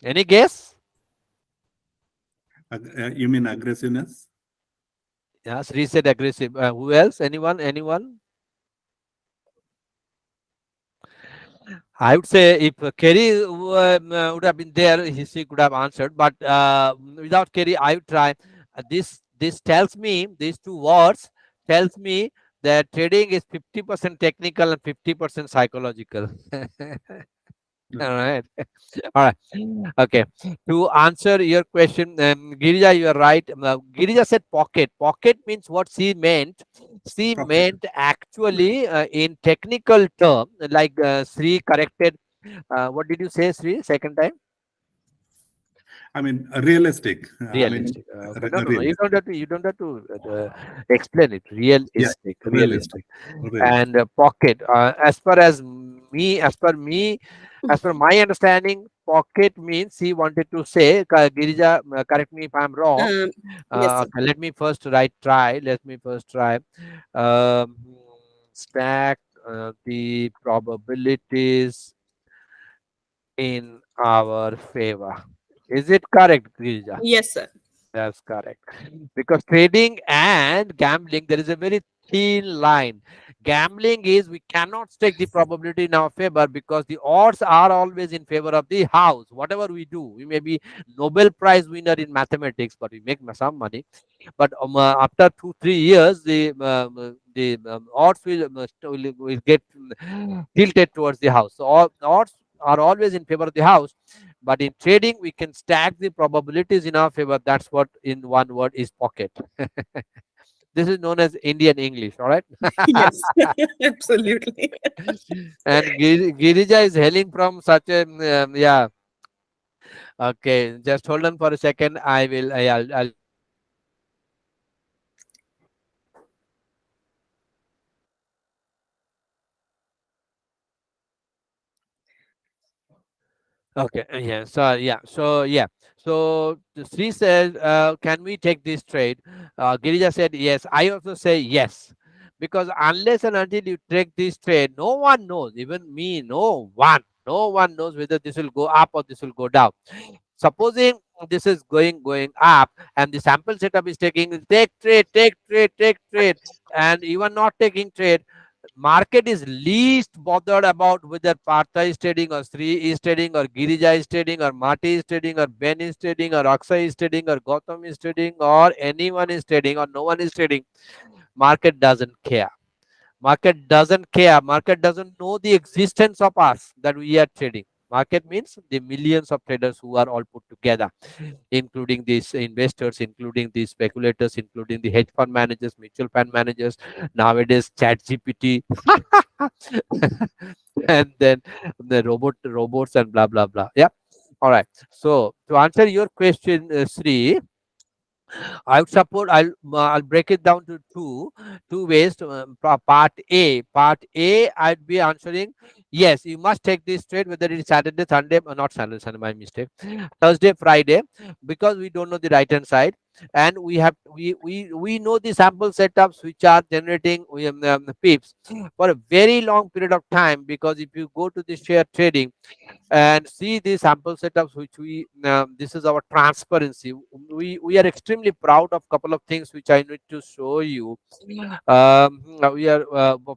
Any guess? You mean aggressiveness? Yeah. Sri said aggressive. Who else? Anyone? Anyone? I would say if Kerry would have been there, she could have answered. But without Kerry, I would try. This tells me, these two words tells me that trading is 50% technical and 50% psychological. All right. All right. Okay. To answer your question, Girija, you are right. Girija said pocket. Pocket means what she meant. She Profit. meant actually in technical term, like Sri corrected. What did you say, Sri? Second time? I mean, realistic. Realistic. Okay. No, no, no. You Realistic. don't have to. You don't have to explain it. Yeah, Realistic. Realistic. realistic. Realistic. And pocket. As per my understanding, pocket means he wanted to say. Girija, correct me if I'm wrong. Um, yes, sir. Okay, let me first try. Let me first try. Um, Stack the probabilities in our favor. Is it correct, Girija? Yes, sir. That's correct. Because trading and gambling, there is a very thin line. Gambling is we cannot stake the probability in our favor because the odds are always in favor of the house. Whatever we do, we may be Nobel Prize winner in mathematics, but we make some money. But after 2 3 years, the odds will get tilted towards the house. So all odds are always in favor of the house. But in trading, we can stack the probabilities in our favor. That's what, in one word, is pocket. This is known as Indian English. All right. Yes, absolutely. And Girija is hailing from such a yeah. Okay, just hold on for a second. I'll Okay, yeah. So the Sri says, "Can we take this trade?" Girija said, "Yes." I also say yes, because unless and until you take this trade, no one knows, even me, no one knows whether this will go up or this will go down. Supposing this is going up, and the sample setup is taking take trade, and you are not taking trade. Market is least bothered about whether Partha is trading or Sri is trading or Girija is trading or Mati is trading or Ben is trading or Akshay is trading or Gautam is trading or anyone is trading or no one is trading. Market doesn't care. Market doesn't care. Market doesn't know the existence of us that we are trading. Market means the millions of traders who are all put together, including these investors, including these speculators, including the hedge fund managers, mutual fund managers, nowadays chat GPT, and then the robots and blah blah blah. Yeah. All right. So to answer your question, Sri, I would support. I'll break it down to two ways. Part A, I'd be answering yes. You must take this trade whether it is Saturday, Sunday, or not Saturday, Sunday. My mistake. Thursday, Friday, because we don't know the right hand side, and we know the sample setups which are generating pips for a very long period of time. Because if you go to the share trading and see the sample setups which we this is our transparency. We are extremely proud of couple of things which I need to show you. We are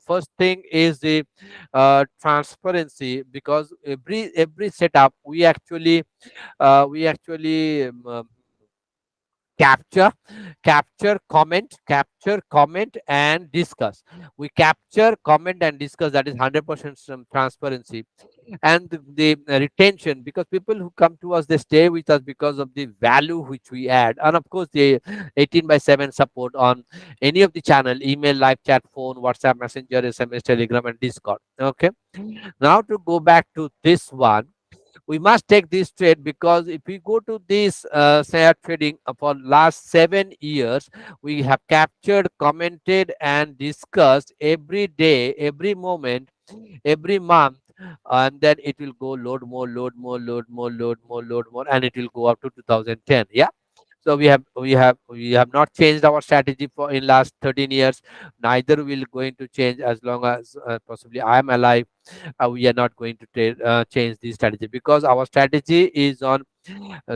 first thing is the transparency, because every setup we actually capture capture comment and discuss. We capture, comment and discuss. That is 100% transparency. And the retention, because people who come to us, they stay with us because of the value which we add. And of course the 18 by 7 support on any of the channel: email, live chat, phone, WhatsApp, messenger, SMS, telegram and Discord. Okay, now to go back to this one, we must take this trade, because if we go to this share trading for last 7 years, we have captured, commented and discussed every day, every moment, every month. And then it will go load more, load more, load more, load more, load more, and it will go up to 2010. Yeah. So we have not changed our strategy for in last 13 years. Neither will going to change as long as possibly I am alive. We are not going to change the strategy, because our strategy is on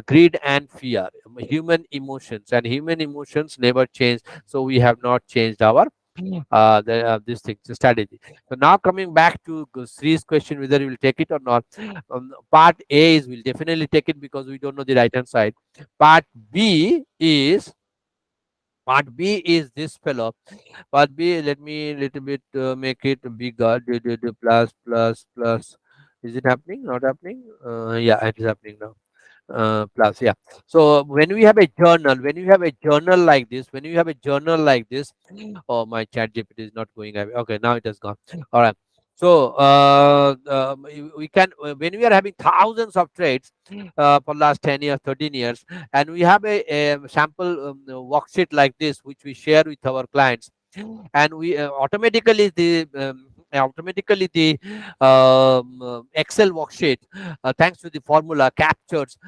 greed and fear, human emotions, and human emotions never change. So we have not changed our this thing, the strategy. So now coming back to Sri's question, whether we will take it or not. Part A is we'll definitely take it, because we don't know the right hand side. Part B is Part B is this fellow. Part B, let me little bit make it bigger. Plus plus plus. Is it happening? Not happening? Yeah, it is happening now. Plus, yeah. So when we have a journal, when you have a journal like this, oh, my chat GPT is not going away. Okay, now it has gone. All right. So we can when we are having thousands of trades for last 10 years, 13 years, and we have a sample worksheet like this, which we share with our clients, and we automatically the Excel worksheet, thanks to the formula, captures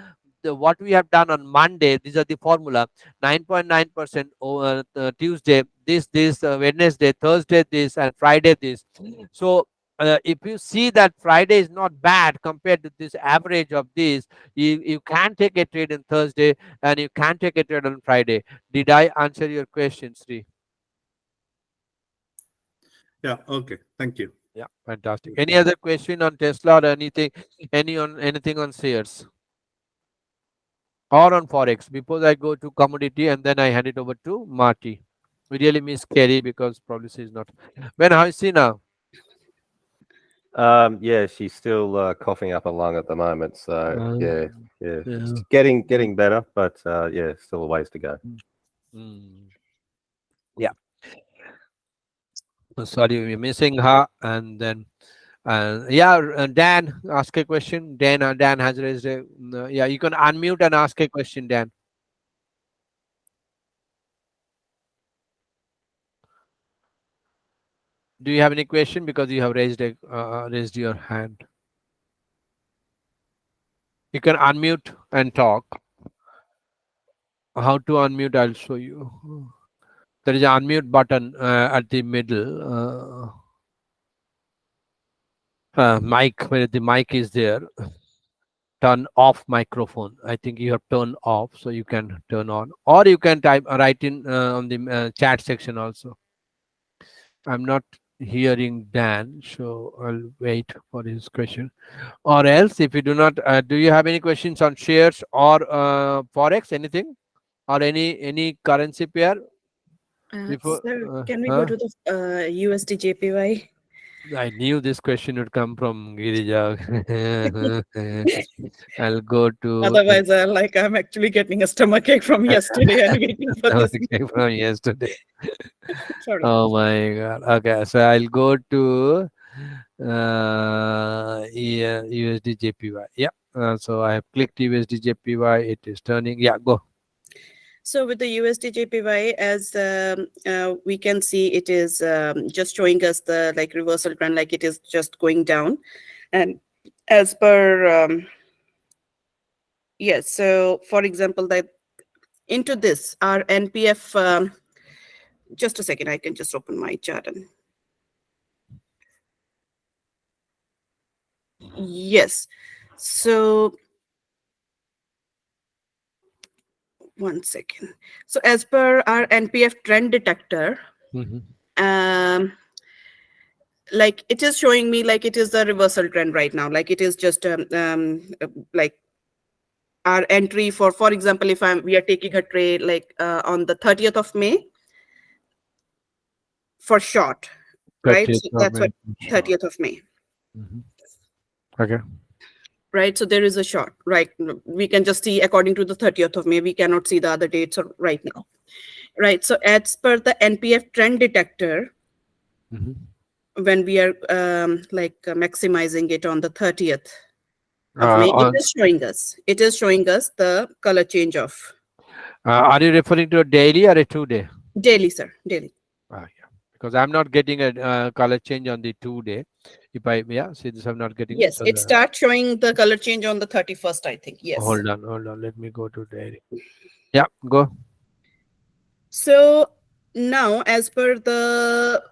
what we have done on Monday. These are the formula: 9.9% over Tuesday, Wednesday, Thursday, this, and Friday, this. So if you see that Friday is not bad compared to this average of this, you can take a trade on Thursday and you can take a trade on Friday. Did I answer your question, Sri? Yeah. Okay. Thank you. Yeah, fantastic. Any other question on Tesla or anything? Anything on shares or on Forex? Before I go to commodity and then I hand it over to Marty. We really miss Kerry because probably she's not. Ben, how is she now? Yeah, she's still coughing up a lung at the moment. So yeah, Um, yeah, yeah. it's getting better, but yeah, still a ways to go. Mm. Yeah. Sorry, we're missing her. And then, yeah, Dan, ask a question. Dan has raised a. Yeah, you can unmute and ask a question, Dan. Do you have any question? Because you have raised your hand. You can unmute and talk. How to unmute? I'll show you. There is an unmute button at the middle. Mic, where the mic is there. Turn off microphone. I think you have turned off, so you can turn on, or you can type write in on the chat section also. I'm not hearing Dan, so I'll wait for his question. Or else, if you do not, do you have any questions on shares or forex? Anything or any currency pair before? Sir, can we go Huh? to the USD JPY? I knew this question would come from Girija. I'll go to Otherwise, I'm actually getting a stomachache from yesterday and waiting for this. okay, from yesterday. Sorry. Oh my God. Okay, so I'll go to yeah, USD JPY. Yeah. So I have clicked USD JPY. It is turning. Yeah, go. So with the USD JPY, as we can see, it is just showing us the reversal trend, like it is just going down. And as per yes, so for example, that into this our NPF. Just a second, I can just open my chart. And yes, so one second. So as per our NPF trend detector, Mhm. um, like it is showing me like it is the reversal trend right now. Like it is just like our entry for example, if we are taking a trade on the 30th of May for short, right? 30th So of that's May. what 30th of May, Mhm. Okay. right? So there is a short, right? We can just see according to the 30th of May. We cannot see the other dates right now, right? So as per the NPF trend detector, Mhm. when we are maximizing it on the 30th of May, On, it is showing us the color change of are you referring to a daily or a 2 day? daily, sir, daily. Yeah. Because I'm not getting a color change on the 2 day. If I see this, I'm not getting it. Yes, So it starts showing the color change on the 31st, I think. Yes. hold on. Let me go to daily. Yeah, go. So now, as per the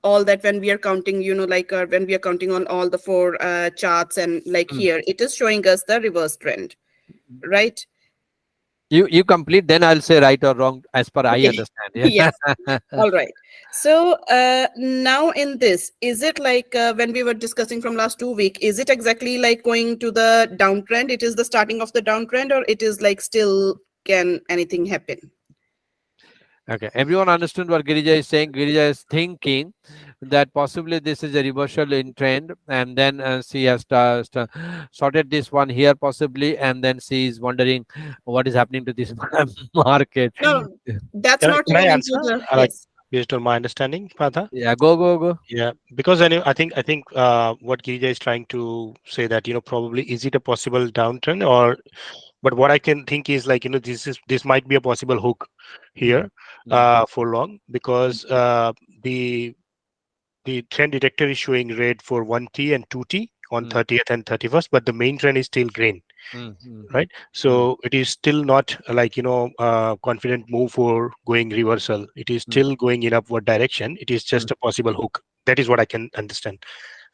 all that, when we are counting, when we are counting on all the four charts, and Mm. here, it is showing us the reverse trend, right? You complete, then I'll say right or wrong as per I Okay. understand. Yes. Yeah. All right. So now in this, is it like when we were discussing from last 2 week, is it exactly like going to the downtrend? It is the starting of the downtrend, or it is like still can anything happen? Okay, everyone understood what Girija is saying. Girija is thinking that possibly this is a reversal in trend, and then she has sorted this one here possibly, and then she is wondering what is happening to this market. No, that's Can I, not can I even into answer? the Like yes. based on my understanding, Pratha? Yeah, go. Yeah, because I think what Girija is trying to say that probably is it a possible downtrend or but what I can think is like this might be a possible hook Mm, here mm, for long because the the trend detector is showing red for 1T and 2T on mm, 30th and 31st, but the main trend is still green, mm. right? Mm, So it is still not like confident move for going reversal. It is mm, still going in upward direction. It is mm, just a possible hook. That is what I can understand.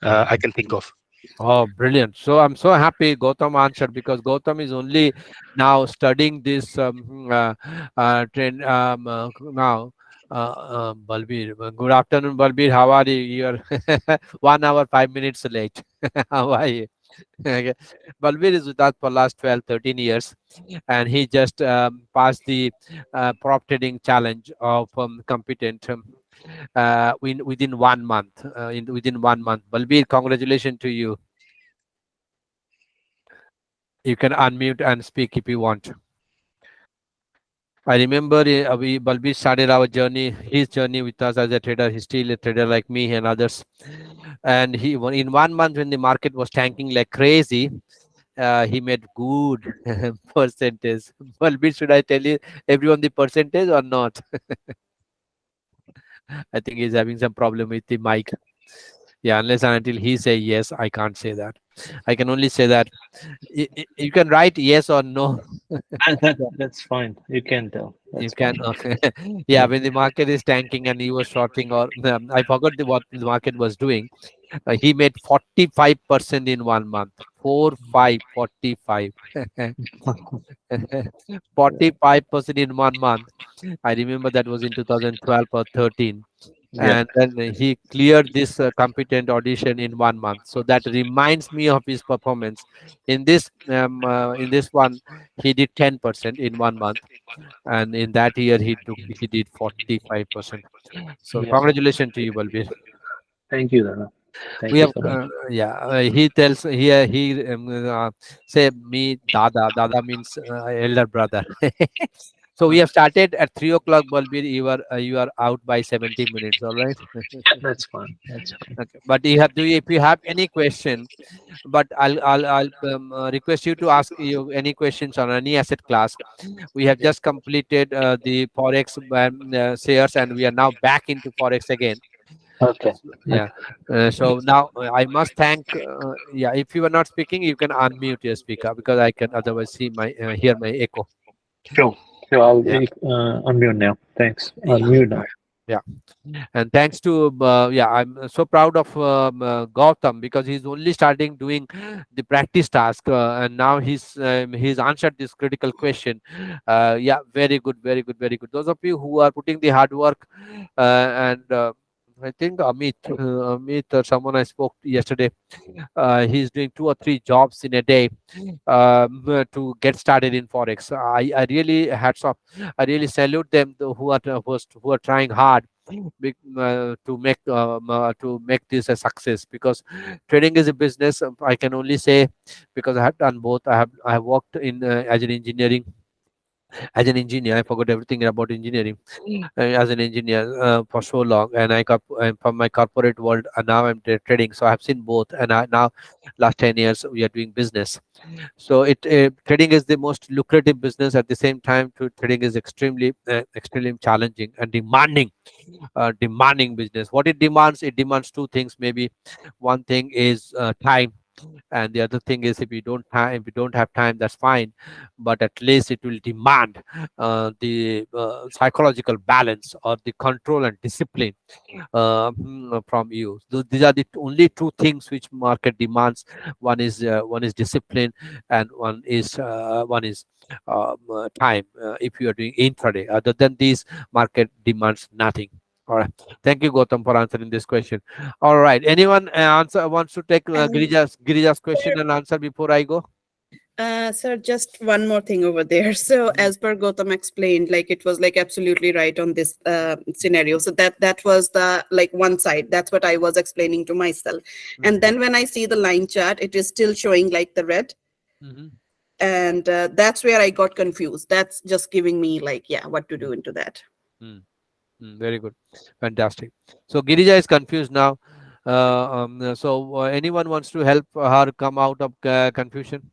mm. I can think of. Oh, brilliant. So I'm so happy Gautam answered, because Gautam is only now studying this trend now. Balbir, good afternoon, Balbir. How are you? You're 1 hour, 5 minutes late. How are you? Okay. Balbir is with us for last 12, 13 years, and he just passed the prop trading challenge of competent within 1 month. Within 1 month. Balbir, congratulations to you. You can unmute and speak if you want. I remember Balbir started his journey with us as a trader. He's still a trader like me and others. And in 1 month, when the market was tanking like crazy, he made good percentage. Balbir, should I tell you everyone the percentage or not? I think he's having some problem with the mic. Yeah, unless and until he say yes, I can't say that. I can only say that you can write yes or no. That's fine. You can tell. You That's can, fine. okay. Yeah, Yeah. when the market is tanking and he was shorting, or I forgot what the market was doing. He made 45% in 1 month. 45. Yeah. 45% in 1 month. I remember that was in 2012 or 13. Yeah. And then he cleared this competent audition in 1 month. So that reminds me of his performance. In this one, he did 10% in 1 month, and in that year he did 45%. So Yeah. congratulations to you, Balbir. Thank you, Dana. We Thank you have so much. yeah, he tells here, he say me dada means elder brother. So we have started at 3 o'clock, Balbir. You are out by 70 minutes, all right. That's fine. That's fine. Okay. But you have to, if you have any question, but I'll request you to ask you any questions on any asset class. We have just completed the Forex shares, and we are now back into Forex again. Okay. Yeah. So now I must thank. Yeah, if you are not speaking, you can unmute your speaker, because I can otherwise see my hear my echo. Sure. So I'll Yeah. unmute now. Thanks. Yeah. Unmute now. Yeah. And thanks to yeah, I'm so proud of Gautam, because he's only starting doing the practice task, and now he's answered this critical question. Yeah, very good, very good, very good. Those of you who are putting the hard work, and I think Amit or someone I spoke to yesterday, he's doing 2 or 3 jobs in a day to get started in Forex. I really hats off. I really salute them, who are trying hard to make this a success, because trading is a business. I can only say, because I have done both. I have worked in as an engineer. I forgot everything about engineering as an engineer for so long, and I'm from my corporate world, and now I'm trading. So I have seen both, and now last 10 years we are doing business. So trading is the most lucrative business. At the same time, trading is extremely challenging and demanding business. What it demands two things. Maybe one thing is time, and the other thing is, if you don't have time, that's fine, but at least it will demand the psychological balance, or the control and discipline from you. These are the only two things which market demands. One is discipline, and one is time, if you are doing intraday. Other than these, market demands nothing. All right. Thank you, Gautam, for answering this question. All right. Anyone answer wants to take And Girija's question and answer before I go? sir, just one more thing over there. So, as per Gautam explained, like it was like absolutely right on this scenario. So that was the like one side. That's what I was explaining to myself. And then when I see the line chart, it is still showing like the red, Mm-hmm. and that's where I got confused. That's just giving me like, yeah, what to do into that. Very good. Fantastic. So Girija is confused now. Anyone wants to help her come out of confusion?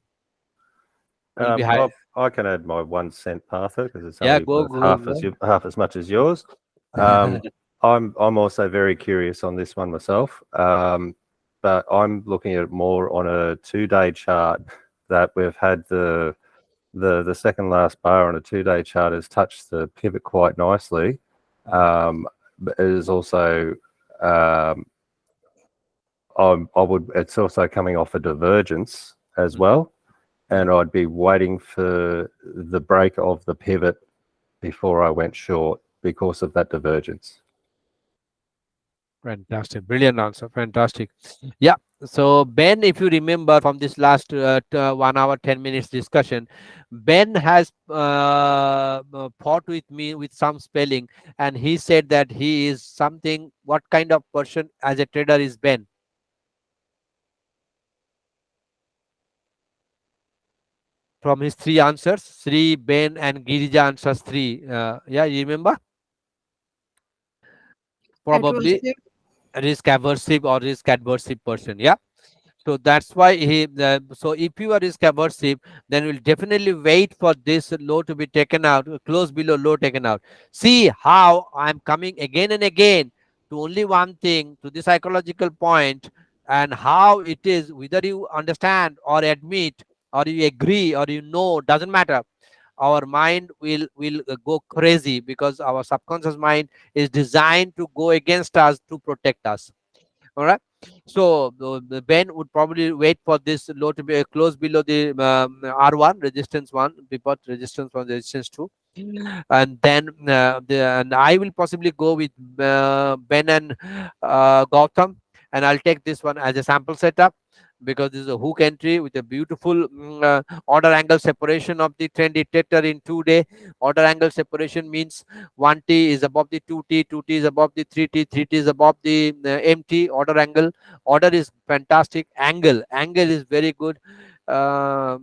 Will be high. I can add my 1 cent, Partha, because it's Yeah, only go, worth go, half as much as yours. go. I'm also very curious on this one myself, but I'm looking at it more on a 2-day chart. That we've had the second last bar on a 2-day chart has touched the pivot quite nicely. But it is also it's also coming off a divergence as well, and I'd be waiting for the break of the pivot before I went short because of that divergence. Fantastic. Brilliant answer. Fantastic. Yeah. So Ben, if you remember from this last 1 hour, 10 minutes discussion, Ben has fought with me with some spelling, and he said that he is something. What kind of person as a trader is Ben? From his three answers, Sri, Ben, and Girija answers three. Yeah, you remember? Probably Adversive. risk aversive or risk adversive person. Yeah. So that's why so if you are risk aversive, then we'll definitely wait for this low to be taken out, close below low taken out. See how I'm coming again and again to only one thing, to the psychological point, and how it is, whether you understand or admit or you agree or you know, doesn't matter. Our mind will go crazy, because our subconscious mind is designed to go against us to protect us. All right. So the Ben would probably wait for this low to be close below the R1 resistance one, pivot resistance one, resistance two, and then and I will possibly go with Ben and Gautam, and I'll take this one as a sample setup, because this is a hook entry with a beautiful order angle separation of the trend detector in 2 day. Order angle separation means 1T is above the 2T, 2T is above the 3T, 3T is above the MT. Order angle, order is fantastic, angle is very good. uh,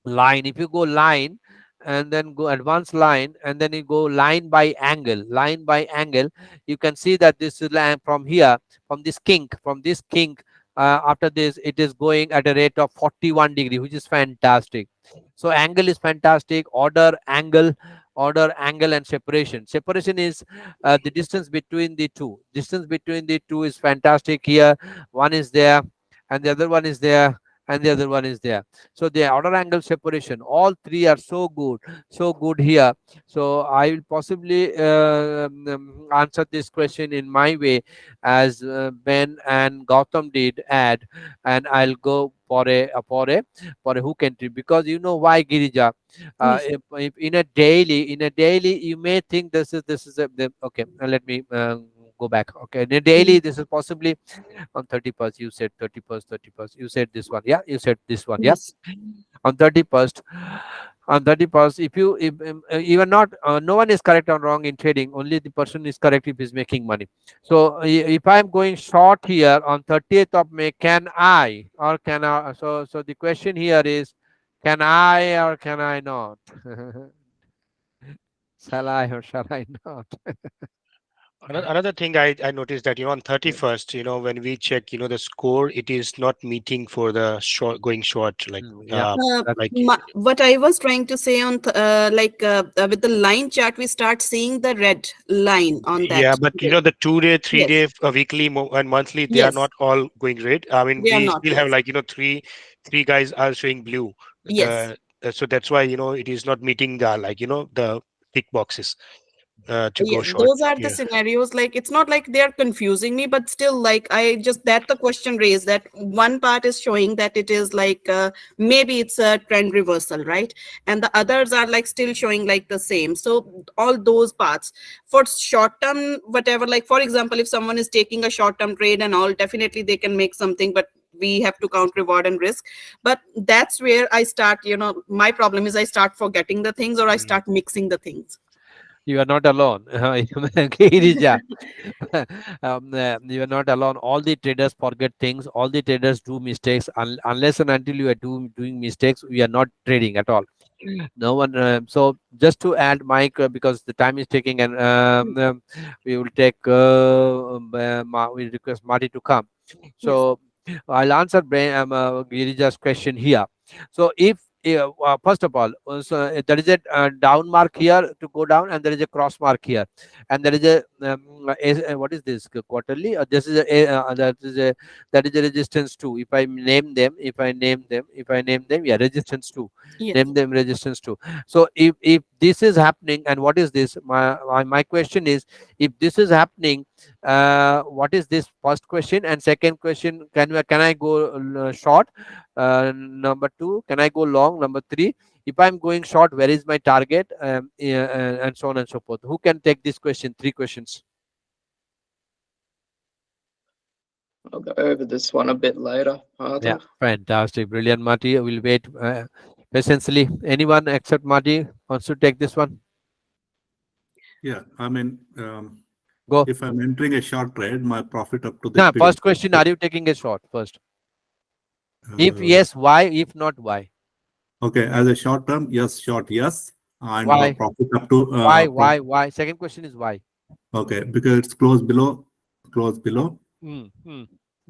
Line, if you go line and then go advanced line and then you go line by angle, you can see that this is line from here, from this kink, after this it is going at a rate of 41 degree, which is fantastic. So angle is fantastic. Order angle and separation is the distance between the two is fantastic here. One is there and the other one is there and the other one is there. So the outer angle separation, all three are so good here. So I will possibly answer this question in my way, as Ben and Gautam did add, and I'll go for a hook entry, because you know why, Girija. Yes. If in a daily you may think this is okay. Let me go back. Okay, in a daily Mhm. this is possibly on 31st. You said 31st. You said this one. Yeah, you said this one. Yeah, Yes. on 31st. On 31st, if you are not, no one is correct or wrong in trading. Only the person is correct if he's making money. So if I'm going short here on 30th of May, can I or can I? So the question here is, can I or can I not? Shall I or shall I not? Another thing I noticed that, on 31st, when we check, the score, it is not meeting for the short, going short, like, Yeah, that's like, What I was trying to say on with the line chart, we start seeing the red line on yeah, that. but the 2 day, Yes. 3 day, weekly, and monthly, they are Yes. not all going red. I mean, They are we not. still have, Yes. like, three guys are showing blue. Yes. So that's why, it is not meeting the, like, the tick boxes to go Yeah, short. those are the Yeah. scenarios. Like, it's not like they are confusing me, but still, like, I just that the question raised, that one part is showing that it is like maybe it's a trend reversal, right? And the others are like still showing like the same. So all those parts for short term, whatever, like for example, if someone is taking a short term trade and all, definitely they can make something, but we have to count reward and risk. But that's where I start, my problem is I start forgetting the things, or I Mm. start mixing the things. You are not alone. Girija. You are not alone. All the traders forget things. All the traders do mistakes. Unless and until you are doing mistakes, we are not trading at all. No one. So just to add, Mike, because the time is taking, and we will take. We request Marty to come. Yes. So I'll answer Girija's question here. So if first of all, there is a down mark here to go down, and there is a cross mark here, and there is what is this, quarterly? This is that is a resistance two. If I name them, yeah, resistance two. Yes. Name them resistance two. So if this is happening, and what is this? My question is, if this is happening, what is this? First question, and second question, can I go short? Number two, can I go long? Number three, if I'm going short, where is my target? Yeah, and so on and so forth. Who can take this question? Three questions. I'll go over this one a bit later, Yeah, Arthur. fantastic, brilliant, Marty. We'll wait patiently. Anyone except Marty wants to take this one? Yeah, I mean, Go. if I'm entering a short trade, my profit up to the Now, period. first question: are you taking a short first? If Uh, yes, why? If not, why? okay, as a short term, yes, short, yes, and Why? profit up to Why? Why? Why? Second question is why? okay, because it's close below, close below, Hmm. Hmm.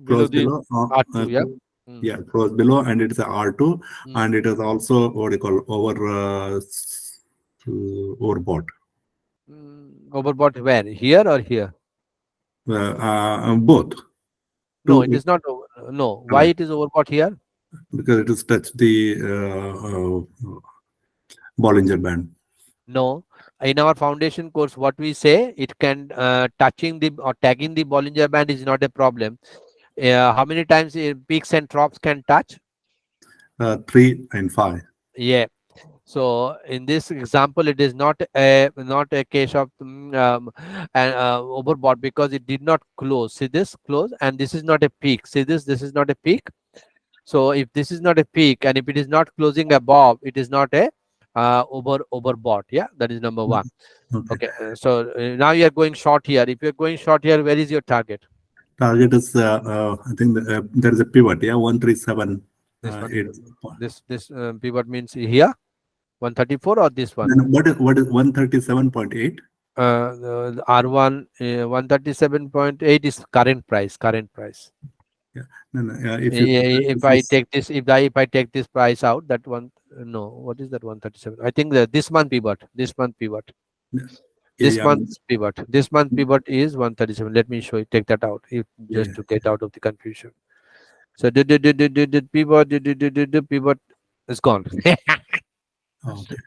Below close the below, R2, yeah. Hmm. yeah, close below, and it's a R2, Hmm. and it is also what do you call overbought. Overbought where? Here or here? Both. No, it Two, is not. No. I Why mean, it is overbought here? because it has touched the Bollinger Band. No. In our foundation course, what we say, it can touching the or tagging the Bollinger Band is not a problem. How many times peaks and troughs can touch? 3 and 5. Yeah. So in this example, it is not a case of overbought because it did not close. See this close, and this is not a peak. See this is not a peak. So if this is not a peak, and if it is not closing above, it is not a overbought. Yeah, that is number one. Okay. Okay. So now you are going short here. If you are going short here, where is your target? Target is, I think there is a pivot. Yeah, 137. This one. 8. This pivot means here 134 or this one. Then what is 137.8? The R1 137.8 is current price. Current price. Yeah. No, if you If I take this, if I take this price out, that one, no, what is that 137? I think that this month pivot. This month pivot. yeah, This yeah, month's pivot. This month pivot is 137. Let me show you. Take that out. Just yeah. to get out of the confusion. So did pivot. Did pivot is gone. Okay.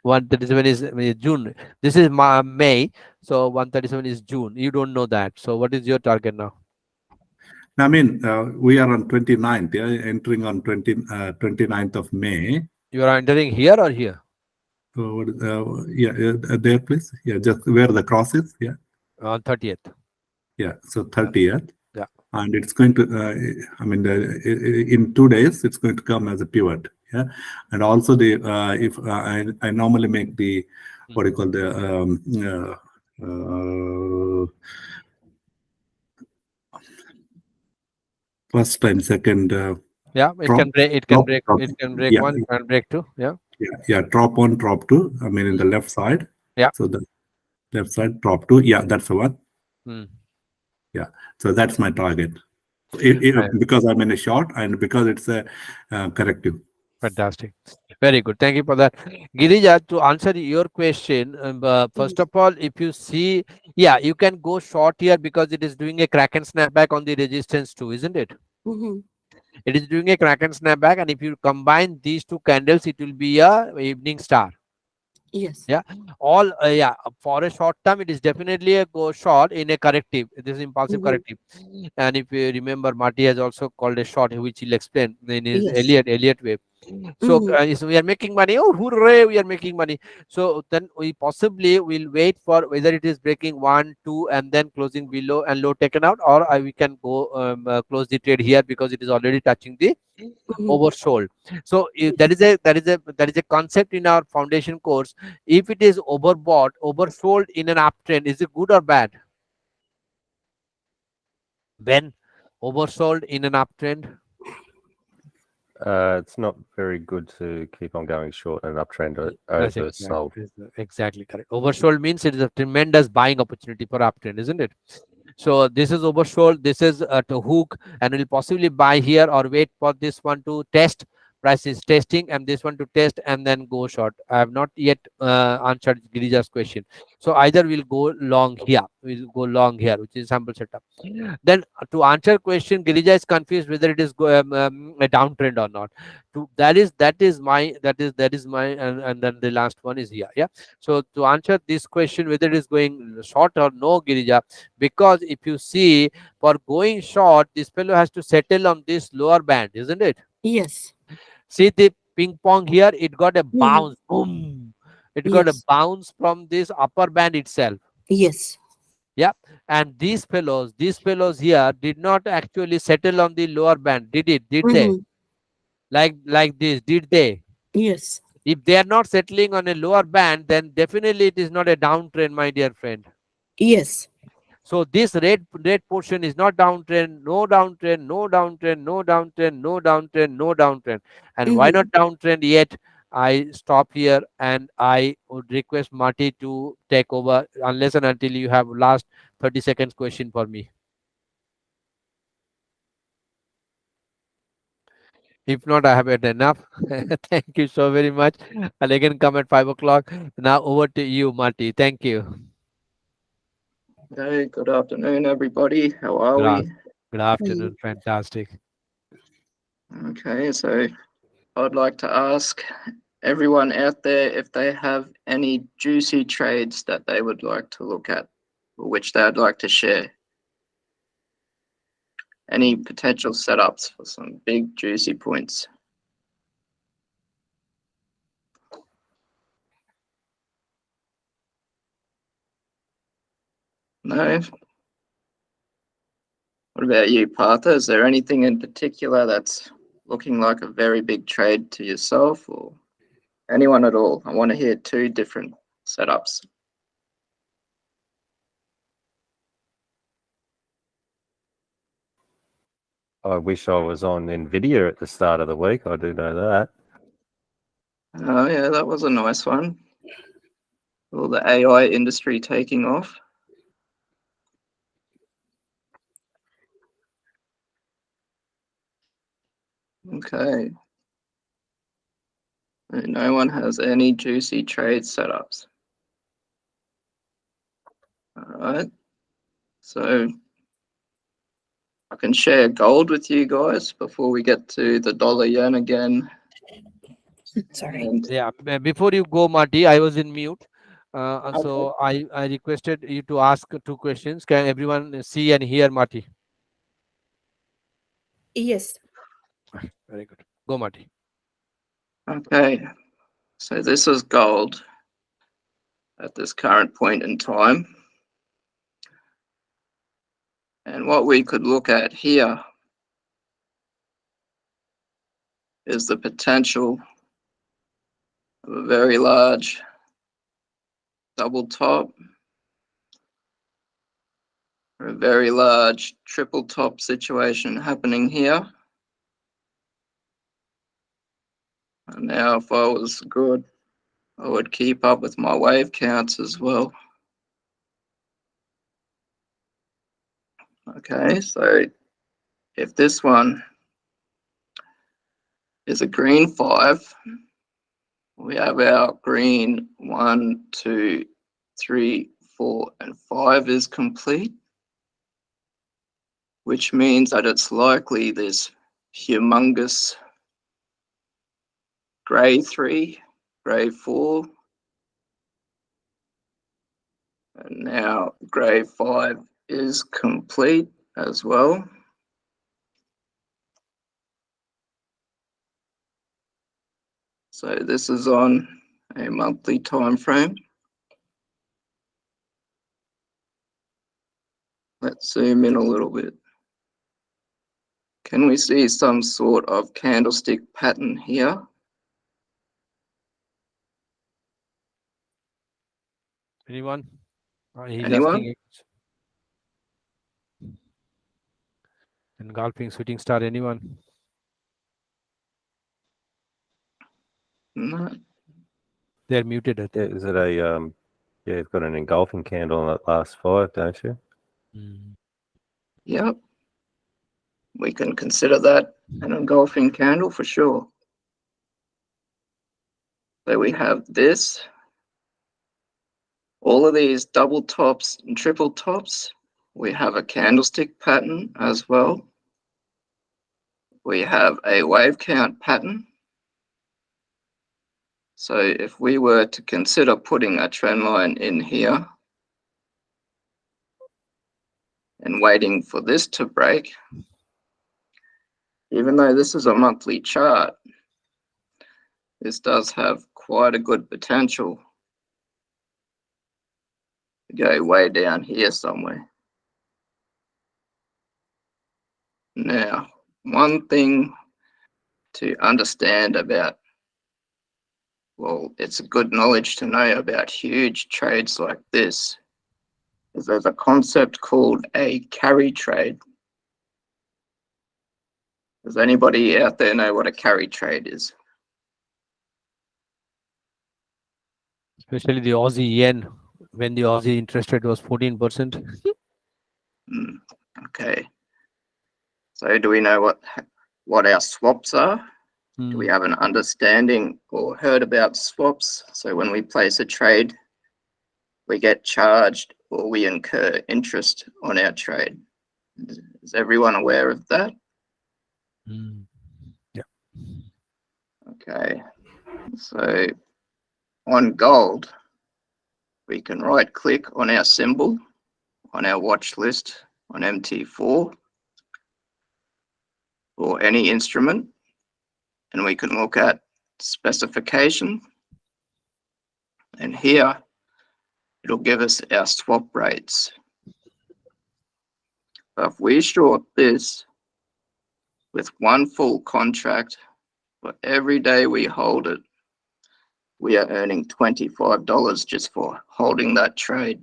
137 is June. This is May. So 137 is June. You don't know that. So what is your target now? I mean, we are on 29th, yeah, entering on 29th of May. You are entering here or here? So, there, please. Yeah, just where the cross is. Yeah, On 30th. yeah. So 30th, Yeah. and it's going to. I mean, in 2 days, it's going to come as a pivot. Yeah, and also the if I normally make the what do you call the first and second. Yeah, it Drop, can break. It can drop, break. drop. It can break Yeah, one and break two. Yeah. yeah. Drop 1, drop 2. I mean, in the left side. Yeah. So the left side, drop 2. Yeah, that's the one. Hmm. Yeah. So that's my target. Right. Because I'm in a short and because it's a corrective. Fantastic. Very good. Thank you for that. Girija, to answer your question, first of all, if you see, yeah, you can go short here because it is doing a crack and snapback on the resistance too, isn't it? It is doing a crack and snapback, and if you combine these two candles, it will be a evening star. Yes. Yeah, all yeah, for a short term, it is definitely a go short in a corrective. This is impulsive corrective. And if you remember, Marty has also called a short, which he'll explain in his Yes. Elliott wave. So, so we are making money. Oh, hooray! We are making money. So then we possibly will wait for whether it is breaking 1, 2, and then closing below and low taken out, or we can go close the trade here because it is already touching the oversold. So that is a concept in our foundation course. If it is overbought, oversold in an uptrend, is it good or bad? When oversold in an uptrend, It's not very good to keep on going short and uptrend that's oversold. exactly correct. Oversold means it is a tremendous buying opportunity for uptrend, isn't it? So this is oversold. This is to hook, and we'll possibly buy here or wait for this one to test. Price is testing, and this one to test and then go short. I have not yet answered Girija's question. So either we'll go long here, which is sample setup. Then to answer question, Girija is confused whether it is a downtrend or not. That is my and then the last one is here. Yeah. So to answer this question whether it is going short or no, Girija, because if you see for going short, this fellow has to settle on this lower band, isn't it? Yes. See the ping pong here, it got a bounce, boom. It got a Yes. bounce from this upper band itself. Yes. Yeah, and these fellows here did not actually settle on the lower band, did it? Did they? Like this, did they? Yes. If they are not settling on a lower band, then definitely it is not a downtrend, my dear friend. Yes. So this red portion is not downtrend, no downtrend, no downtrend, no downtrend, no downtrend, no downtrend. And why not downtrend yet? I stop here and I would request Marty to take over unless and until you have last 30 seconds question for me. If not, I have had enough. Thank you so very much. I'll again come at 5 o'clock. Now over to you, Marty. Thank you. Hey, good afternoon, everybody. How are Good, we? good afternoon. Fantastic. Okay, so I'd like to ask everyone out there if they have any juicy trades that they would like to look at, or which they'd like to share. Any potential setups for some big juicy points? No? What about you, Partha? Is there anything in particular that's looking like a very big trade to yourself or anyone at all? I want to hear two different setups. I wish I was on Nvidia at the start of the week. I do know that. Oh yeah, that was a nice one. All the AI industry taking off. Okay. No one has any juicy trade setups. All right. So I can share gold with you guys before we get to the dollar yen again. Sorry. And Yeah, before you go, Marty, I was in mute. Okay. So I requested you to ask two questions. Can everyone see and hear Marty? Yes. Very good. Go, Marty. Okay. So this is gold at this current point in time. And what we could look at here is the potential of a very large double top, or a very large triple top situation happening here. And now if I was good, I would keep up with my wave counts as well. Okay, so if this one is a green 5, we have our green 1, 2, 3, 4, and 5 is complete, which means that it's likely this humongous grey 3, grey 4, and now grey 5 is complete as well. So this is on a monthly time frame. Let's zoom in a little bit. Can we see some sort of candlestick pattern here? Anyone? He's Anyone? asking. Engulfing shooting star. Anyone? No. They're muted. I Yeah, think. is it a yeah, you've got an engulfing candle on that last 5, don't you? Yep. We can consider that an engulfing candle for sure. So we have this, all of these double tops and triple tops. We have a candlestick pattern as well. We have a wave count pattern. So if we were to consider putting a trend line in here and waiting for this to break, even though this is a monthly chart, this does have quite a good potential to go way down here somewhere. Now, one thing to understand about, well, it's a good knowledge to know about huge trades like this, is there's a concept called a carry trade. Does anybody out there know what a carry trade is? Especially the Aussie yen, when the Aussie interest rate was 14%. Okay. So do we know what our swaps are? Do we have an understanding or heard about swaps? So when we place a trade, we get charged or we incur interest on our trade. Is everyone aware of that? Okay, so on gold, we can right click on our symbol on our watch list on MT4 or any instrument, and we can look at specification, and here it'll give us our swap rates. So if we short this with one full contract for every day we hold it, we are earning $25 just for holding that trade.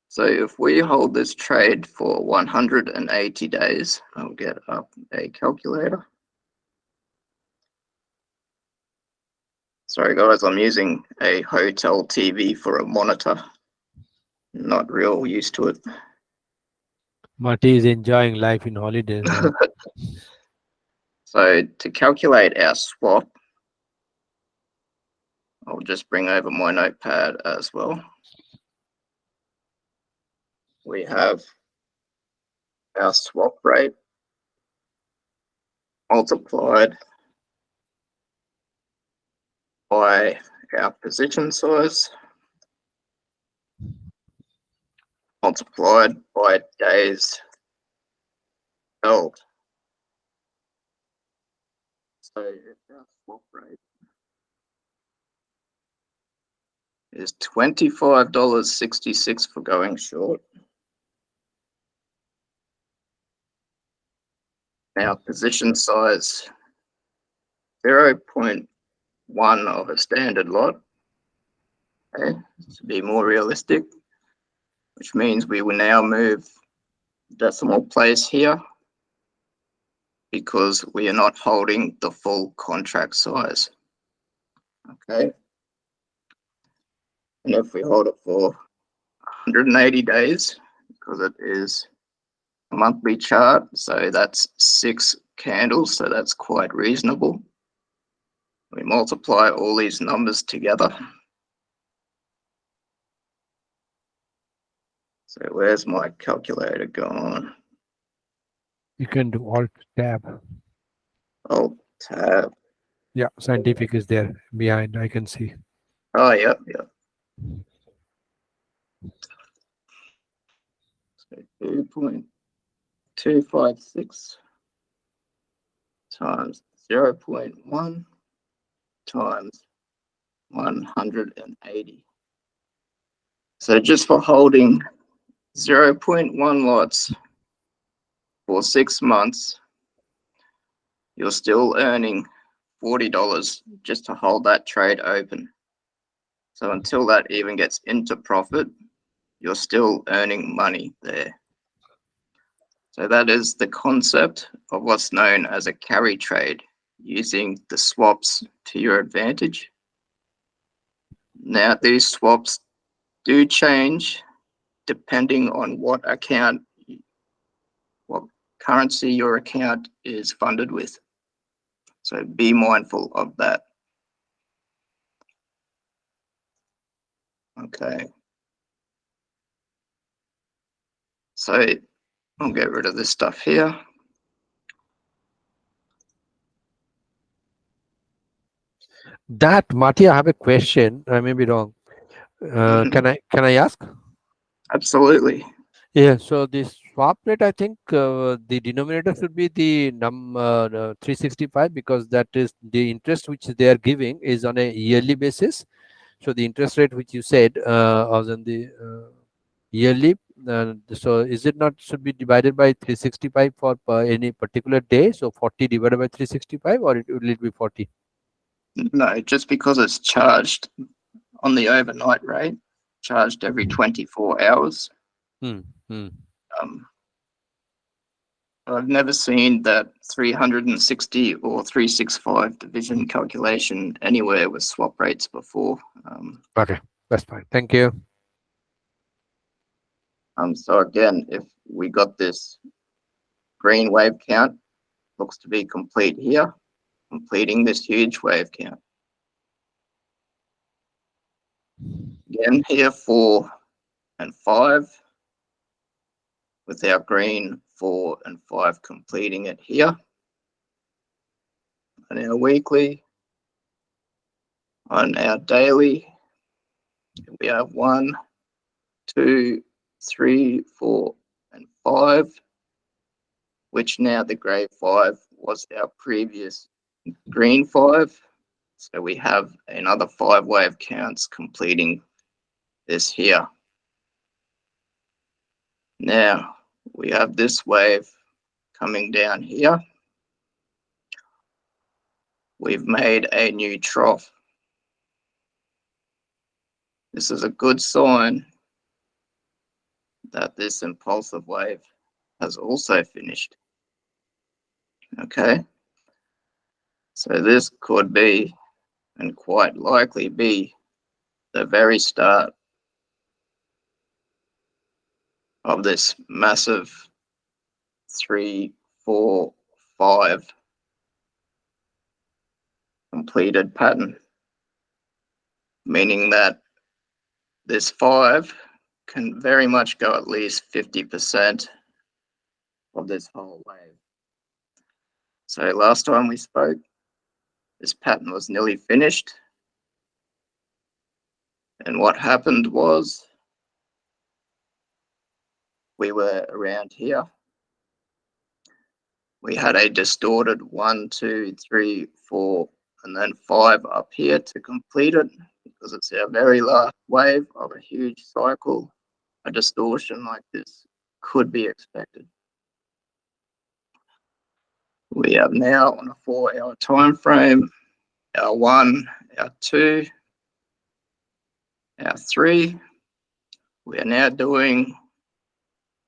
So if we hold this trade for 180 days, I'll get up a calculator. Sorry guys, I'm using a hotel TV for a monitor. Not real used to it. Marty is enjoying life in holidays. Huh? So to calculate our swap, I'll just bring over my notepad as well. We have our swap rate multiplied by our position size multiplied by days held. So if our swap rate is $25.66 for going short, our position size 0.1 of a standard lot, okay, to be more realistic, which means we will now move decimal place here because we are not holding the full contract size. Okay. And if we hold it for 180 days, because it is a monthly chart, so that's 6 candles, so that's quite reasonable. We multiply all these numbers together. So where's my calculator gone? You can do Alt Tab. Alt tab. Yeah, scientific is there behind. I can see. Oh, yep. So 2.256 times 0.1 times 180. So just for holding 0.1 lots for 6 months, you're still earning $40 just to hold that trade open. So until that even gets into profit, you're still earning money there. So that is the concept of what's known as a carry trade, using the swaps to your advantage. Now, these swaps do change depending on what currency your account is funded with. So be mindful of that. Okay. So I'll get rid of this stuff here. That Marty, I have a question. I may be wrong. Can I ask? Absolutely. Yeah. So this swap rate, I think the denominator should be the 365 because that is the interest which they are giving is on a yearly basis. So the interest rate which you said was on the yearly. So is it not should be divided by 365 for any particular day? So 40 divided by 365, or will it be 40? No, just because it's charged on the overnight rate, charged every 24 hours. I've never seen that 360 or 365 division calculation anywhere with swap rates before. Okay, that's fine. Thank you. So again, if we got this green wave count, looks to be complete here, completing this huge wave count. Again, here 4 and 5, with our green 4 and 5 completing it here. on our weekly. On our daily, we have 1, 2, 3, 4, and 5, which now the grey 5 was our previous green 5. So we have another 5 wave counts completing this here. Now we have this wave coming down here. We've made a new trough. This is a good sign that this impulsive wave has also finished. Okay, so this could be, and quite likely be, the very start of this massive 3, 4, 5 completed pattern, meaning that this 5 can very much go at least 50% of this whole wave. So last time we spoke, this pattern was nearly finished. And what happened was we were around here. We had a distorted 1, 2, 3, 4, and then 5 up here to complete it, because it's our very last wave of a huge cycle. A distortion like this could be expected. We have now on a 4-hour time frame, our 1, our 2, our 3. We are now doing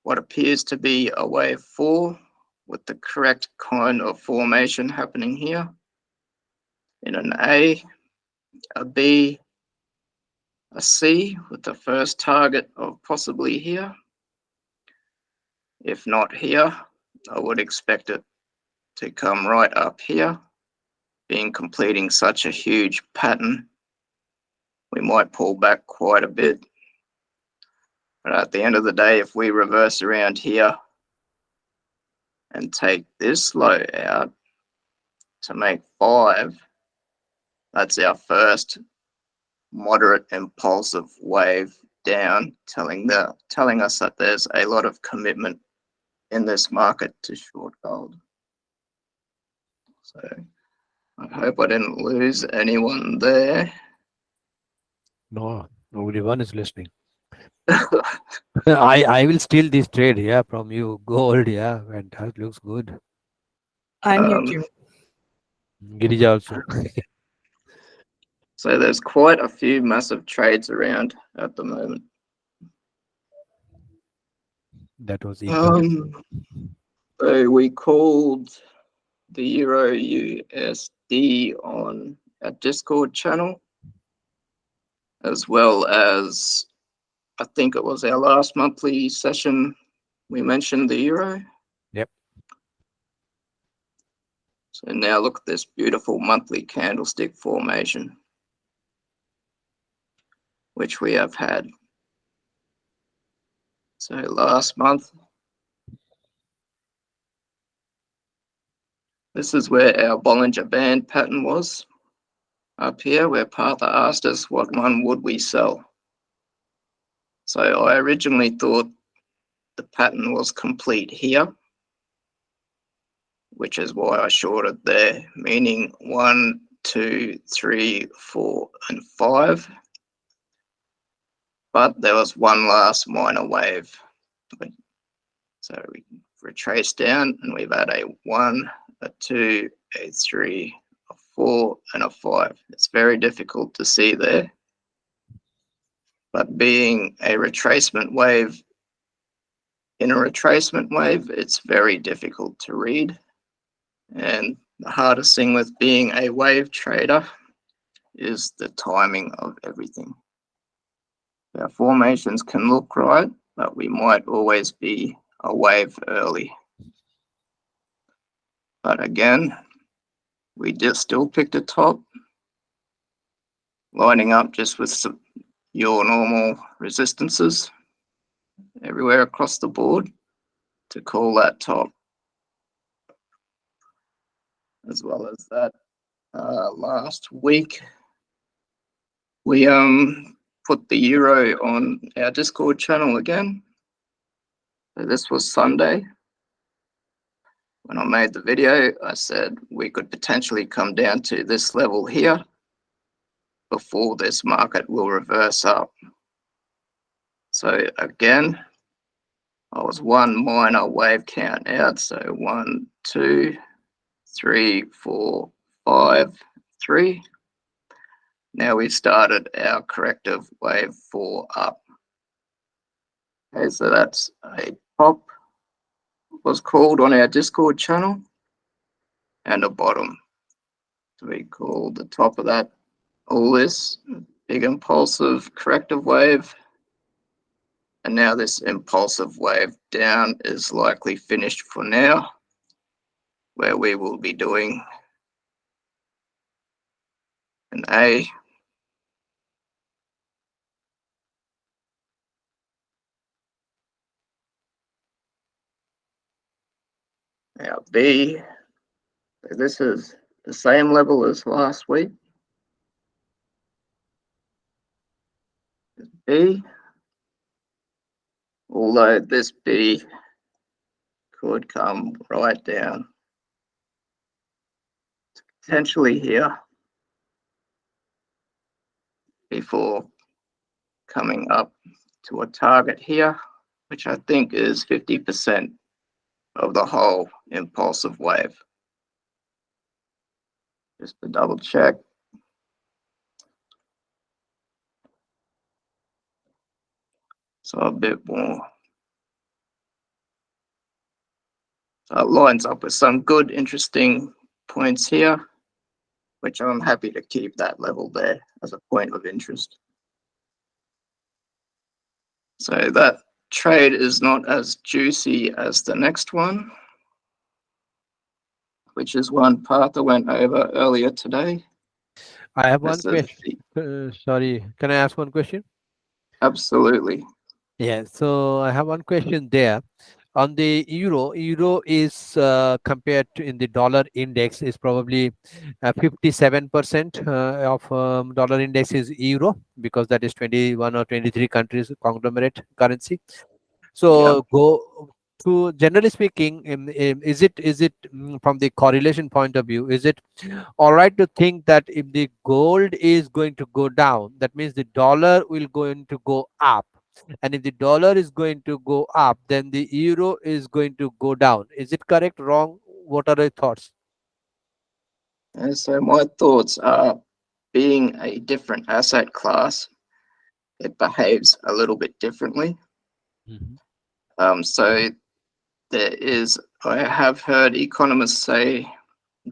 what appears to be a wave 4 with the correct kind of formation happening here in an A, a B, a C, with the first target of possibly here. If not here, I would expect it to come right up here. Being completing such a huge pattern, we might pull back quite a bit. But at the end of the day, if we reverse around here and take this low out to make 5, that's our first moderate impulsive wave down, telling us that there's a lot of commitment in this market to short gold. So I hope I didn't lose anyone there. No, everyone is listening. I will steal this trade, yeah, from you. Gold, yeah, and that looks good. I'm here too. Girija also. So there's quite a few massive trades around at the moment. That was equal. So we called the Euro USD on our Discord channel, as well as I think it was our last monthly session. We mentioned the Euro. Yep. So now look at this beautiful monthly candlestick formation, which we have had. So last month, this is where our Bollinger Band pattern was. Up here, where Partha asked us what one would we sell. So I originally thought the pattern was complete here, which is why I shorted there, meaning 1, 2, 3, 4, and 5. But there was one last minor wave. So we retrace down and we've had a 1, a 2, a 3, a 4, and a 5. It's very difficult to see there. But being a retracement wave, in a retracement wave, it's very difficult to read. And the hardest thing with being a wave trader is the timing of everything. Our formations can look right, but we might always be a wave early. But again, we just still picked a top, lining up just with your normal resistances everywhere across the board to call that top. As well as that, last week, we put the euro on our Discord channel again. So this was Sunday. When I made the video, I said we could potentially come down to this level here before this market will reverse up. So again, I was one minor wave count out. So 1, 2, 3, 4, 5, 3. Now we've started our corrective wave 4 up. Okay, so that's a top, was called on our Discord channel, and a bottom. So we call the top of that all this big impulsive corrective wave. And now this impulsive wave down is likely finished for now, where we will be doing an A, now B. So this is the same level as last week. B, although this B could come right down, potentially here, before coming up to a target here, which I think is 50% of the whole impulsive wave. Just to double check. So a bit more. So it lines up with some good, interesting points here, which I'm happy to keep that level there as a point of interest. So that trade is not as juicy as the next one, which is one path I went over earlier today. I have one This is question. Sorry, can I ask one question? absolutely. Yeah, so I have one question there. On the euro is compared to in the dollar index is probably 57% of dollar index is euro, because that is 21 or 23 countries conglomerate currency. So go to, generally speaking, is it from the correlation point of view, is it all right to think that if the gold is going to go down, that means the dollar will going to go up, and if the dollar is going to go up, then the euro is going to go down? Is it correct, wrong? What are your thoughts? And so my thoughts are, being a different asset class, it behaves a little bit differently. So there is, I have heard economists say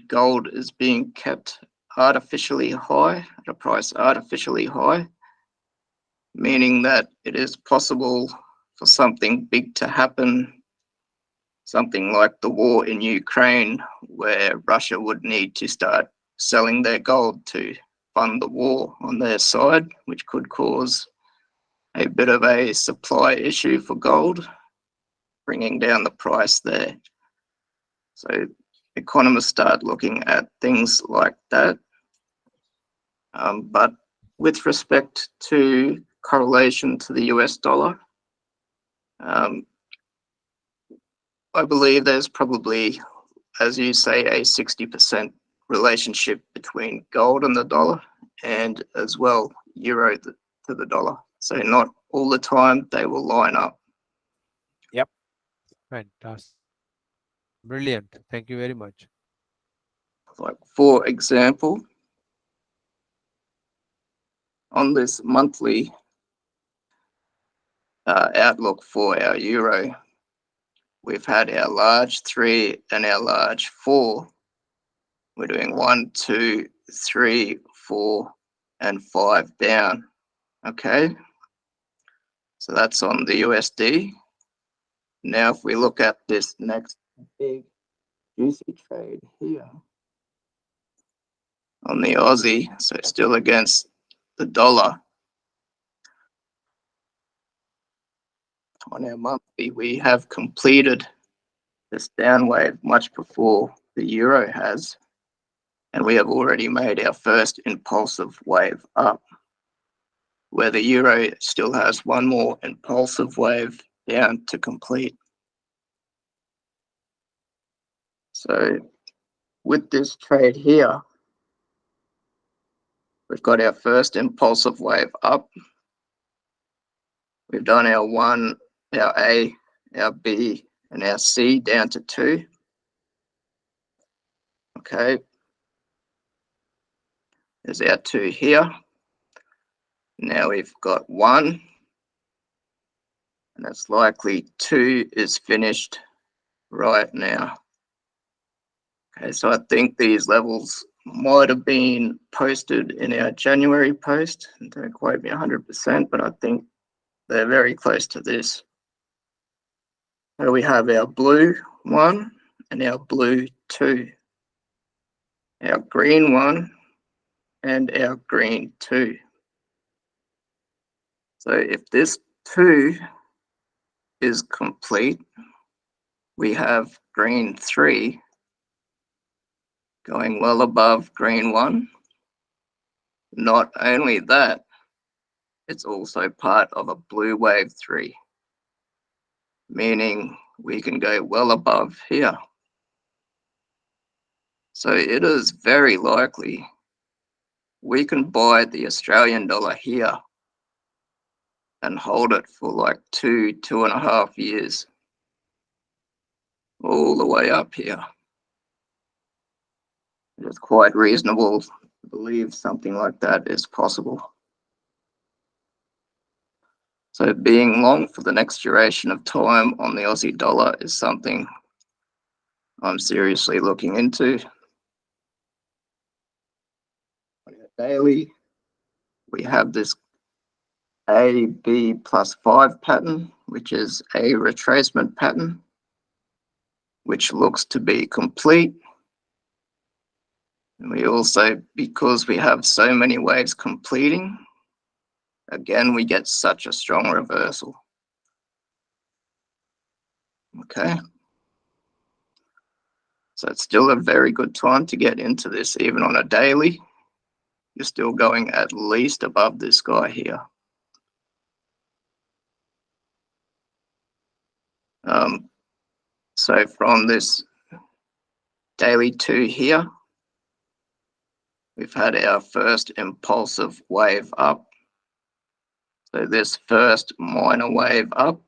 gold is being kept artificially high, at a price artificially high, meaning that it is possible for something big to happen, something like the war in Ukraine, where Russia would need to start selling their gold to fund the war on their side, which could cause a bit of a supply issue for gold, bringing down the price there. So economists start looking at things like that. But with respect to correlation to the US dollar, I believe there's probably, as you say, a 60% relationship between gold and the dollar, and as well euro to the dollar. So not all the time they will line up. Yep. Fantastic. Brilliant. Thank you very much. Like, for example, on this monthly outlook for our euro, we've had our large 3 and our large 4. We're doing 1, 2, 3, 4, and 5 down. Okay, so that's on the USD. Now, if we look at this next big juicy trade here on the Aussie, so still against the dollar, on our monthly, we have completed this down wave much before the euro has. And we have already made our first impulsive wave up, where the euro still has one more impulsive wave down to complete. So with this trade here, we've got our first impulsive wave up. We've done our 1, our A, our B, and our C down to 2. Okay. There's our 2 here. Now we've got 1. And it's likely 2 is finished right now. Okay, so I think these levels might have been posted in our January post. Don't quote me 100%, but I think they're very close to this. So we have our blue 1 and our blue 2, our green 1 and our green 2. So if this 2 is complete, we have green 3 going well above green 1. Not only that, it's also part of a blue wave 3, meaning we can go well above here. So it is very likely we can buy the Australian dollar here and hold it for like 2.5 years, all the way up here. It's quite reasonable to believe something like that is possible. So being long for the next duration of time on the Aussie dollar is something I'm seriously looking into. Daily, we have this A, B plus 5 pattern, which is a retracement pattern, which looks to be complete. And we also, because we have so many waves completing, again, we get such a strong reversal. Okay. So it's still a very good time to get into this, even on a daily. You're still going at least above this guy here. So from this daily 2 here, we've had our first impulsive wave up. So this first minor wave up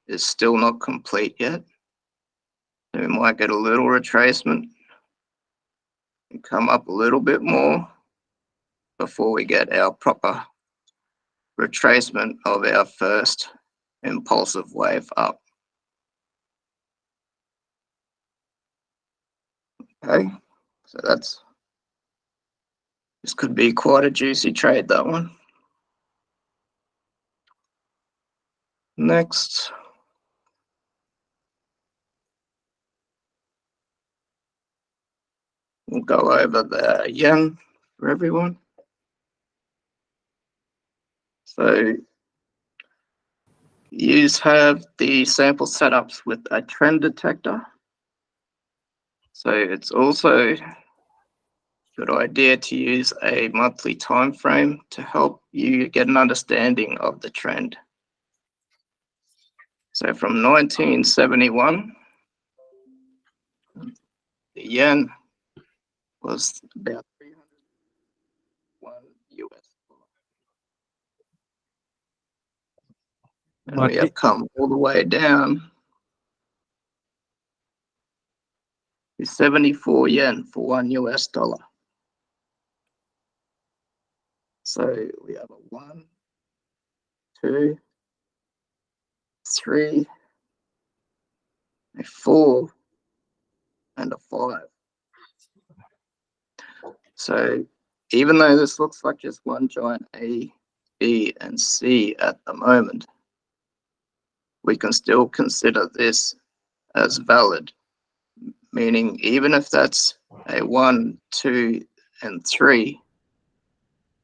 is still not complete yet. So we might get a little retracement and come up a little bit more before we get our proper retracement of our first impulsive wave up. Okay, so this could be quite a juicy trade, that one. Next, we'll go over the yen for everyone. So you have the sample setups with a trend detector. So it's also a good idea to use a monthly time frame to help you get an understanding of the trend. So from 1971, the yen was about 301 US dollar. And we have come all the way down to 74 yen for 1 US dollar. So we have a 1, 2, 3, a 4, and a 5. So even though this looks like just one giant A, B, and C at the moment, we can still consider this as valid, meaning even if that's a 1, 2, and 3,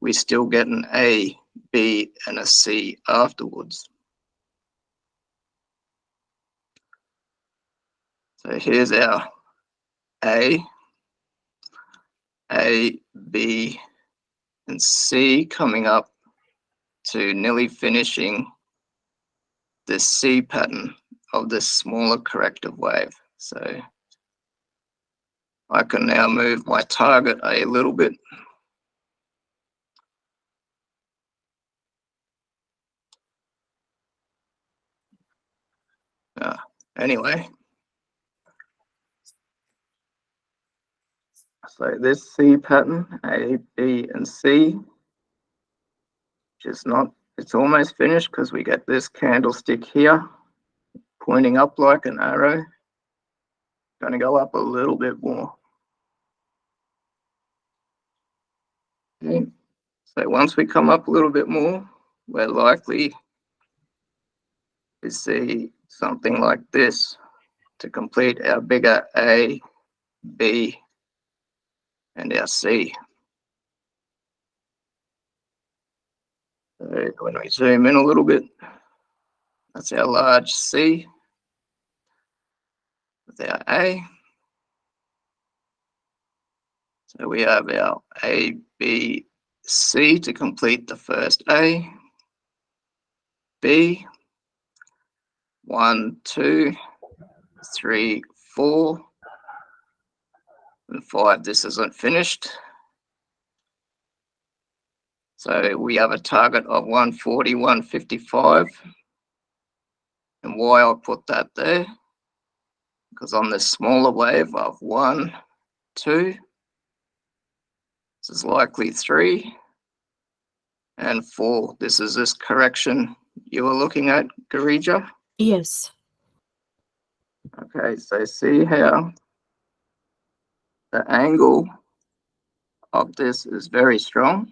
we still get an A, B, and a C afterwards. So here's our A. A, B, and C coming up to nearly finishing this C pattern of this smaller corrective wave. So I can now move my target a little bit. Anyway, so this C pattern, A, B, and C, which is not, it's almost finished because we get this candlestick here pointing up like an arrow. Going to go up a little bit more. Okay. So once we come up a little bit more, we're likely to see something like this to complete our bigger A, B, and our C. So when we zoom in a little bit, that's our large C with our A. So we have our A, B, C to complete the first A, B, 1, 2, 3, 4, and 5. This isn't finished. So we have a target of 140, 155. And why I put that there, because on this smaller wave of 1, 2, this is likely 3, and 4. This is this correction you were looking at, Garija. Yes. Okay, so see how the angle of this is very strong.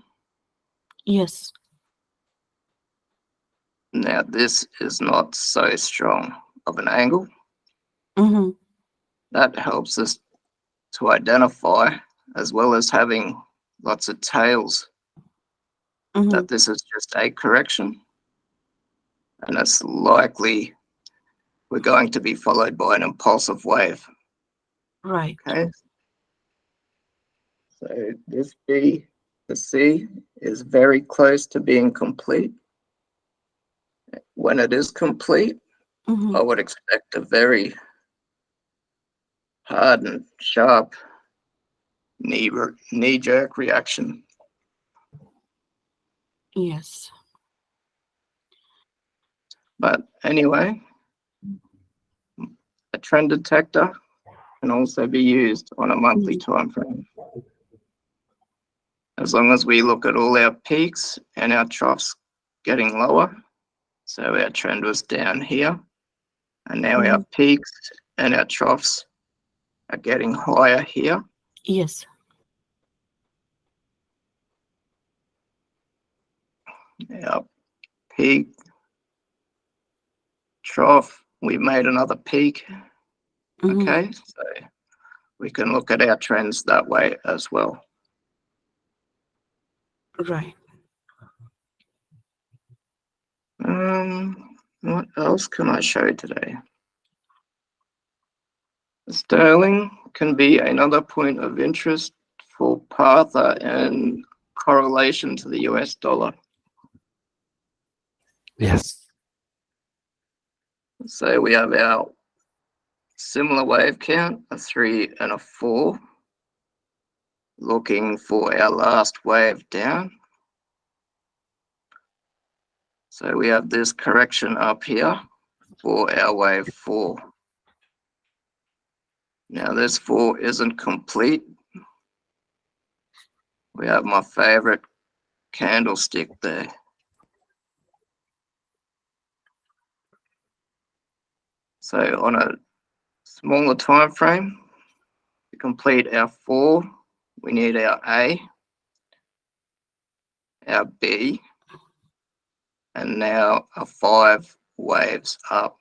Yes. Now this is not so strong of an angle. Mm-hmm. That helps us to identify, as well as having lots of tails, Mm-hmm. that this is just a correction. And it's likely we're going to be followed by an impulsive wave. Right. Okay. So this B, the C, is very close to being complete. When it is complete, Mm-hmm. I would expect a very hard and sharp knee-jerk reaction. Yes. But anyway, a trend detector can also be used on a monthly time frame. As long as we look at all our peaks and our troughs getting lower. So our trend was down here, and now our peaks and our troughs are getting higher here. Yes. Our peak, trough, we made another peak. Mm-hmm. Okay, so we can look at our trends that way as well. Right. What else can I show today? Sterling can be another point of interest for Partha and correlation to the US dollar. Yes. So we have our similar wave count, a 3 and a 4, looking for our last wave down. So we have this correction up here for our wave 4. Now this 4 isn't complete. We have my favorite candlestick there. So on a smaller time frame, to complete our 4, we need our A, our B, and now our 5 waves up.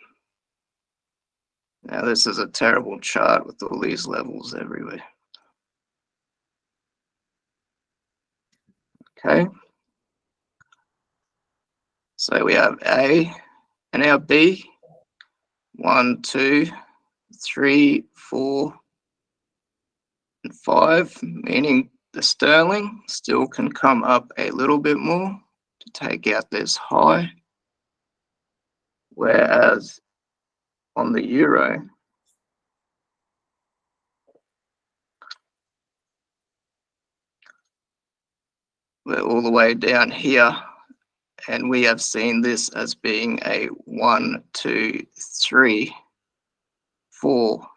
Now this is a terrible chart with all these levels everywhere. Okay. So we have A and our B, 1, 2, 3, 4, and 5, meaning the sterling still can come up a little bit more to take out this high, whereas on the euro, we're all the way down here, and we have seen this as being a 1, 2, 3, 4,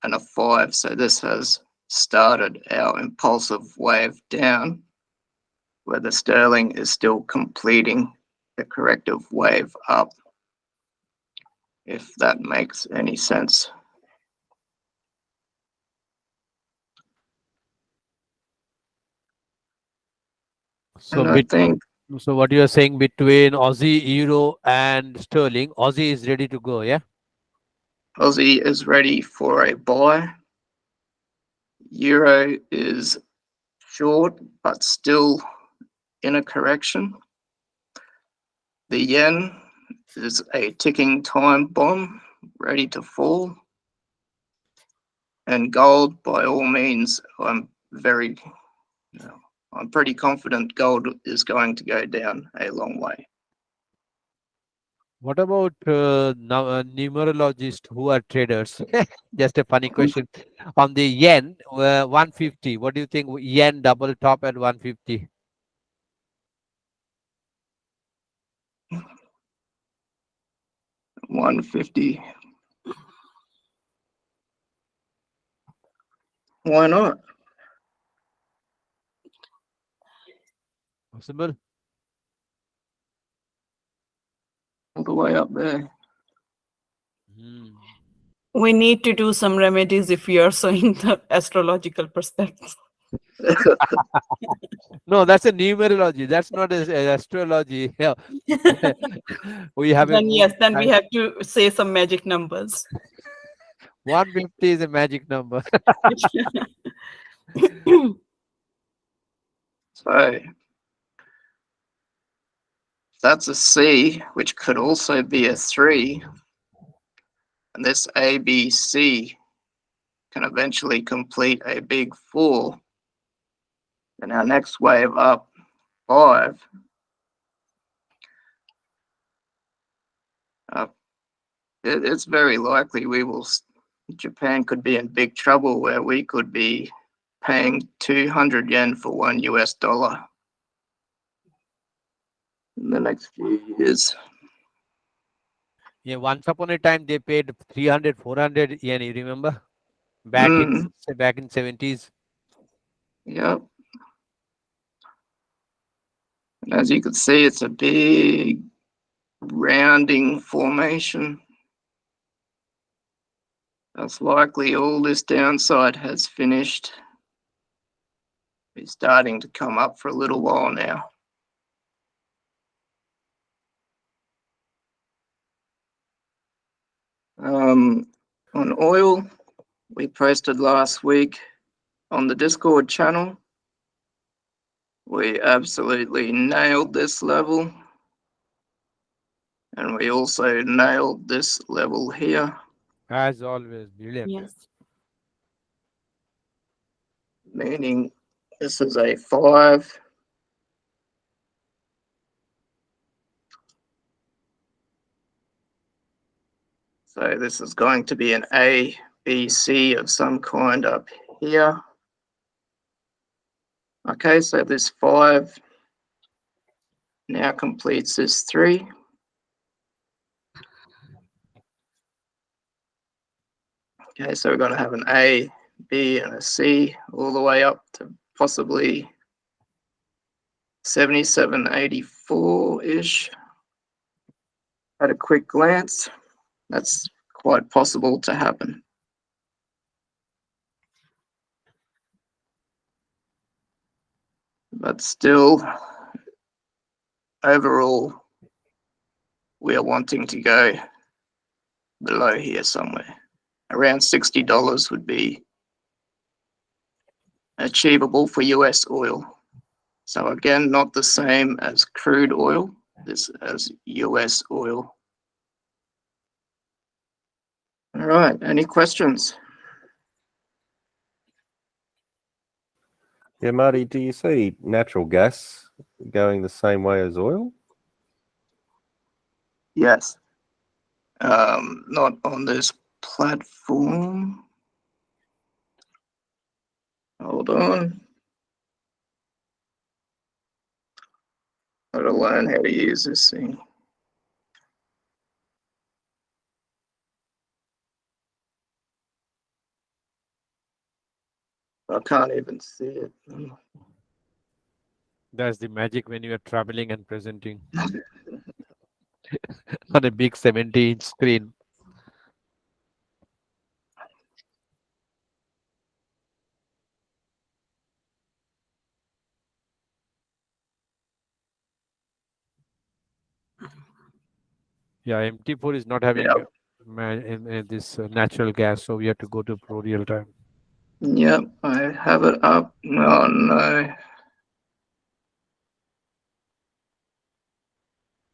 and a 5. So this has started our impulsive wave down, where the sterling is still completing the corrective wave up, if that makes any sense. So, And I think so what you are saying between Aussie, Euro, and Sterling, Aussie is ready to go, yeah? Aussie is ready for a buy. Euro is short, but still in a correction. The yen is a ticking time bomb, ready to fall. And gold, by all means, I'm pretty confident gold is going to go down a long way. What about numerologists who are traders? Just a funny question. On the yen, 150, what do you think? Yen double top at 150? $150. Why not? Possible? All the way up there. Hmm. We need to do some remedies if we are showing the astrological perspective. No, that's a numerology. That's not astrology. Yeah. We have a Then moon yes, then we sign. have to say some magic numbers. 150 is a magic number. So that's a C, which could also be a 3. And this ABC can eventually complete a big 4. And our next wave up, 5. It's very likely Japan could be in big trouble, where we could be paying 200 yen for $1 in the next few years. Yeah, once upon a time they paid 300, 400 yen, you remember? Back in 70s. Yep. And as you can see, it's a big rounding formation. That's likely all this downside has finished. It's starting to come up for a little while now. On oil, we posted last week on the Discord channel. We absolutely nailed this level. And we also nailed this level here. As always, brilliant. Yes. Meaning this is a 5. So this is going to be an A, B, C of some kind up here. Okay, so this 5 now completes this 3. Okay, so we're going to have an A, B, and a C all the way up to possibly 77.84-ish. At a quick glance, that's quite possible to happen. But still, overall, we are wanting to go below here somewhere. Around $60 would be achievable for US oil. So again, not the same as crude oil, this as US oil. All right, any questions? Yeah, Marty, do you see natural gas going the same way as oil? Yes. Not on this platform. Hold on. Gotta learn how to use this thing. I can't even see it. That's the magic when you are traveling and presenting on a big 70-inch screen. Yeah, MT4 is not having Yep. this natural gas, so we have to go to pro real time. Yep, I have it up. Oh no.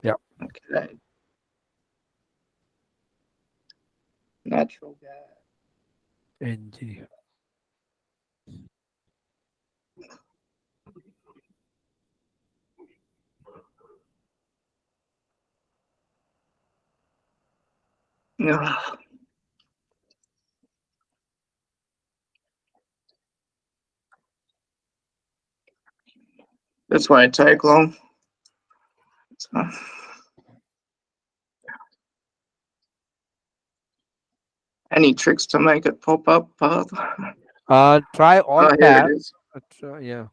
Yeah. Okay. Natural gas. NG. Ugh. This won't take long. So, any tricks to make it pop up, Path? Try all Oh, here tab. it is. Yeah.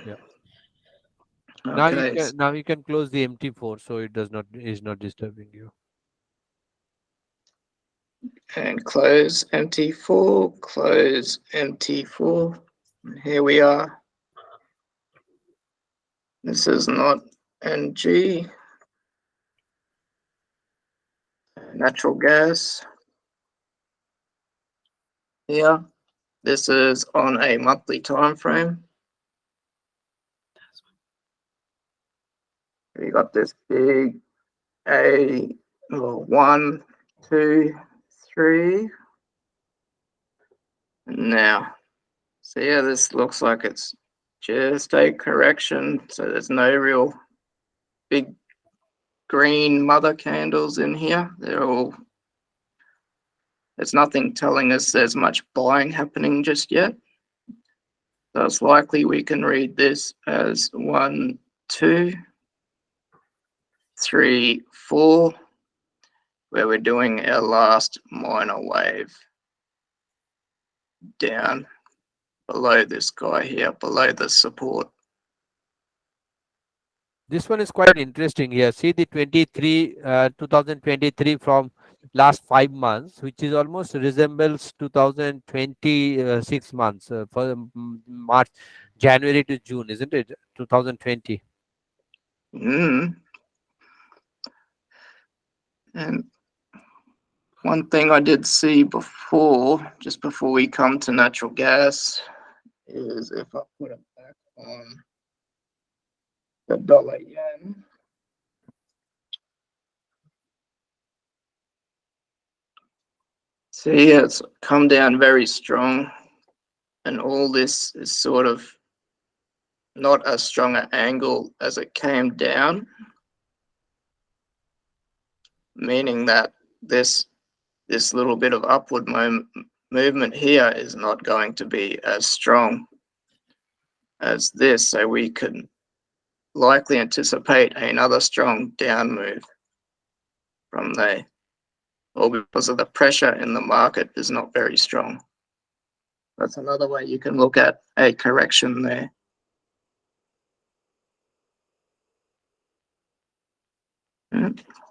Yeah. Okay, Now you can close the MT4, so it is not disturbing you. and close MT4, close MT4. And here we are. This is not NG. Natural gas. Here, this is on a monthly time frame. We got this big A, well, 1, 2, 3. And now, so yeah, this looks like it's just a correction. So there's no real big green mother candles in here. There's nothing telling us there's much buying happening just yet. So it's likely we can read this as 1, 2, 3, 4, where we're doing our last minor wave down below this guy here, below the support. This one is quite interesting here. See the 2023 from last 5 months, which is almost resembles 2020 6 months for March, January to June, isn't it? 2020. And one thing I did see before, just before we come to natural gas, is if I put it back on the dollar yen. See, it's come down very strong, and all this is sort of not as strong an angle as it came down, meaning that this little bit of upward movement here is not going to be as strong as this, so we could likely anticipate another strong down move from there, or because of the pressure in the market is not very strong. That's another way you can look at a correction there.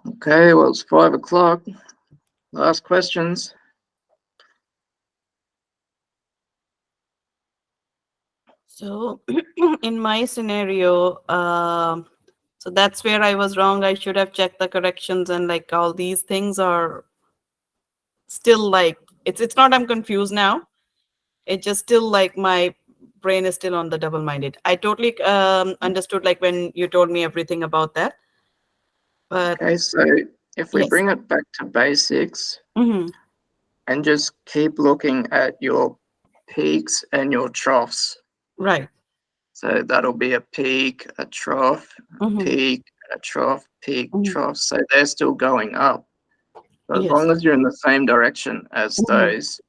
Okay, well, it's 5 o'clock. Last questions. So in my scenario, so that's where I was wrong. I should have checked the corrections, and like all these things are still like it's not I'm confused now. It's just still like my brain is still on the double-minded. I totally understood like when you told me everything about that. But Okay, so if we yes. bring it back to basics Mm-hmm. and just keep looking at your peaks and your troughs. Right. So that'll be a peak, a trough, Mhm. peak, a trough, peak, Mhm. trough. So they're still going up. But as Yes. long as you're in the same direction as Mhm. those,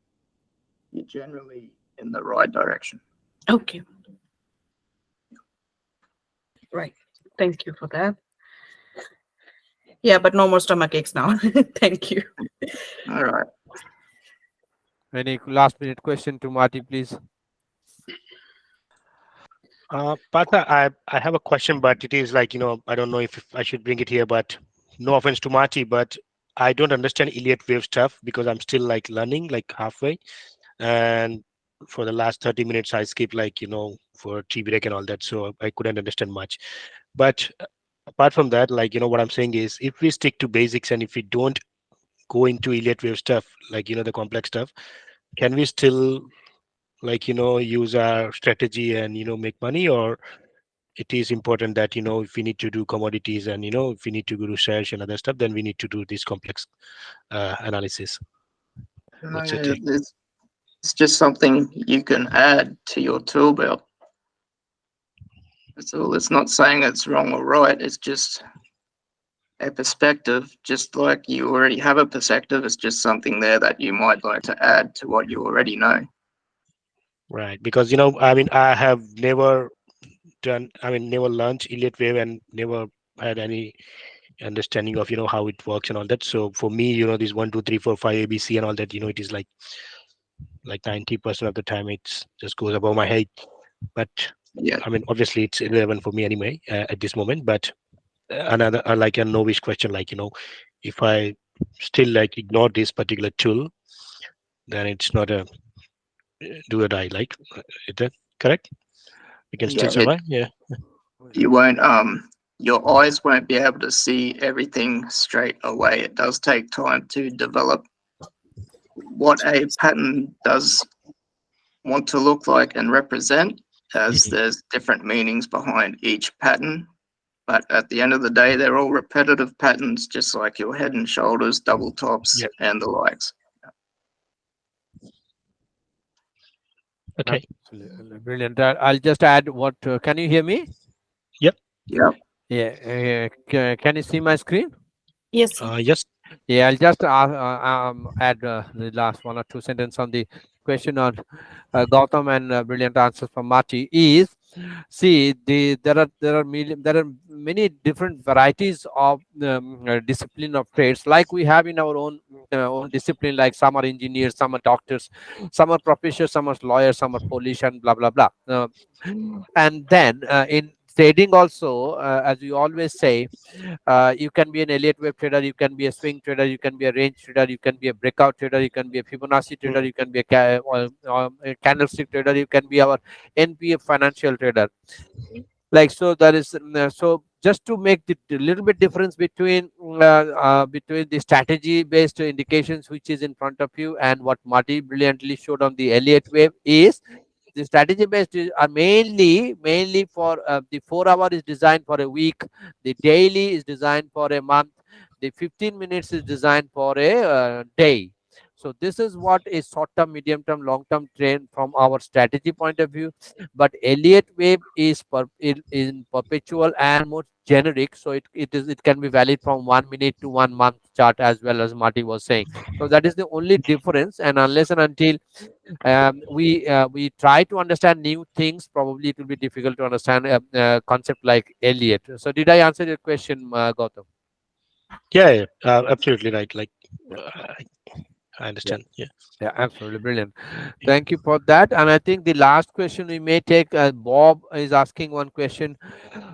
you're generally in the right direction. Okay. Right. Thank you for that. Yeah, but no more stomach aches now. Thank you. All right. Any last minute question to Marty, please? Partha, I have a question, but it is like, I don't know if I should bring it here, but no offense to Marty, but I don't understand Elliott wave stuff because I'm still like learning like halfway. And for the last 30 minutes, I skipped like, for tea break and all that. So I couldn't understand much. But apart from that, like, what I'm saying is if we stick to basics and if we don't go into Elliott wave stuff, like, the complex stuff, can we still like, use our strategy and, make money? Or it is important that if we need to do commodities and if we need to do research and other stuff, then we need to do this complex analysis. No, What's your take? it's just something you can add to your tool belt. That's all. It's not saying it's wrong or right. It's just a perspective. Just like you already have a perspective, it's just something there that you might like to add to what you already know. Right, because I mean I have never never learned Elliott wave and never had any understanding of how it works and all that. So for me, this 1 2 3 4 5 ABC and all that, it is like 90% of the time it's just goes above my head. But Yeah, I mean, obviously it's irrelevant for me anyway at this moment. But another like a novice question, like if I still like ignore this particular tool, then it's not a do or die. Like, is that correct? We can still yeah. survive. Yeah. You won't. Your eyes won't be able to see everything straight away. It does take time to develop what a pattern does want to look like and represent, as Mhm. there's different meanings behind each pattern. But at the end of the day, they're all repetitive patterns, just like your head and shoulders, double tops, Yeah. and the likes. Okay. Absolutely brilliant. I'll just add what. Can you hear me? Yep. Yeah. Yeah. Can you see my screen? Yes, sir. Yes. Yeah, I'll just add the last one or two sentences on the question on Gautam and brilliant answers from Marty. Is see there are many different varieties of discipline of trades, like we have in our own discipline. Like some are engineers, some are doctors, some are professors, some are lawyers, some are police, and blah blah blah. And then in trading also, as we always say, you can be an Elliott wave trader, you can be a swing trader, you can be a range trader, you can be a breakout trader, you can be a Fibonacci trader, Mm. you can be a candlestick trader, you can be our NPF financial trader. Like, so there is so just to make the little bit difference between the strategy based indications which is in front of you and what Marty brilliantly showed on the Elliott wave is the strategy based are mainly for the 4 hour is designed for a week, the daily is designed for a month, the 15 minutes is designed for a day. So this is what is short term, medium term, long term trend from our strategy point of view. But Elliott wave is in perpetual and more generic, so it can be valid from 1 minute to 1 month chart, as well as Marty was saying. So that is the only difference, and unless and until we try to understand new things, probably it will be difficult to understand a concept like Elliott. So did I answer your question, Gautam? Yeah. Yeah. Absolutely right. Like, Yeah. I Yeah. understand. Yeah. Yeah, absolutely brilliant. Thank you for that. And I think the last question we may take, Bob is asking one question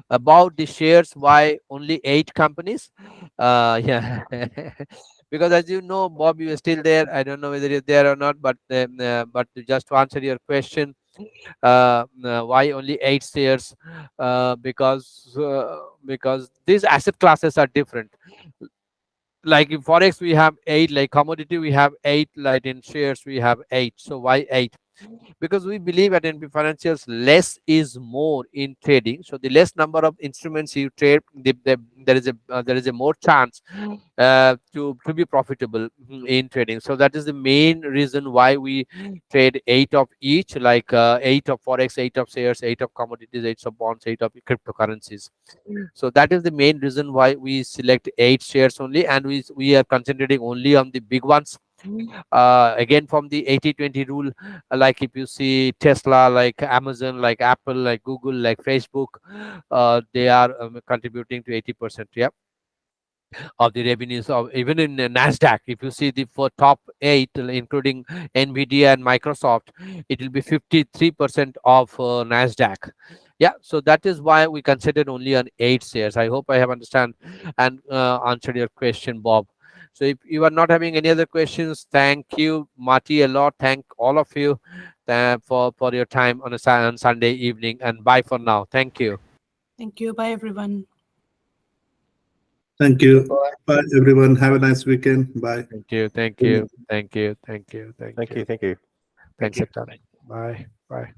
about the shares. Why only 8 companies? Yeah, because as you know, Bob, you are still there. I don't know whether you're there or not, but just to answer your question, why only 8 shares? Because these asset classes are different. Like in Forex, we have 8, like commodity, we have 8, like in shares, we have 8. So why 8? Because we believe at NP Financials less is more in trading. So the less number of instruments you trade, there is a more chance to be profitable in trading. So that is the main reason why we trade 8 of each, like 8 of forex, 8 of shares, 8 of commodities, 8 of bonds, 8 of cryptocurrencies. So that is the main reason why we select 8 shares only, and we are concentrating only on the big ones. Again, from the 80-20 rule, like if you see Tesla, like Amazon, like Apple, like Google, like Facebook, they are contributing to 80%, yeah, of the revenues of, even in Nasdaq. If you see the for top 8, including Nvidia and Microsoft, it will be 53% of Nasdaq. Yeah, so that is why we considered only on 8 shares. I hope I have understand and answered your question, Bob. So if you are not having any other questions, thank you, Marty, a lot. Thank all of you for your time on on Sunday evening, and bye for now. Thank you. Thank you. Bye, everyone. Thank you. Bye. Bye, everyone. Have a nice weekend. Bye. Thank you. Thank Good night. you. Thank you. Thank you. Thank Thank you. you. Thank you. Thank Thanks, you. Ekta. Bye. Bye.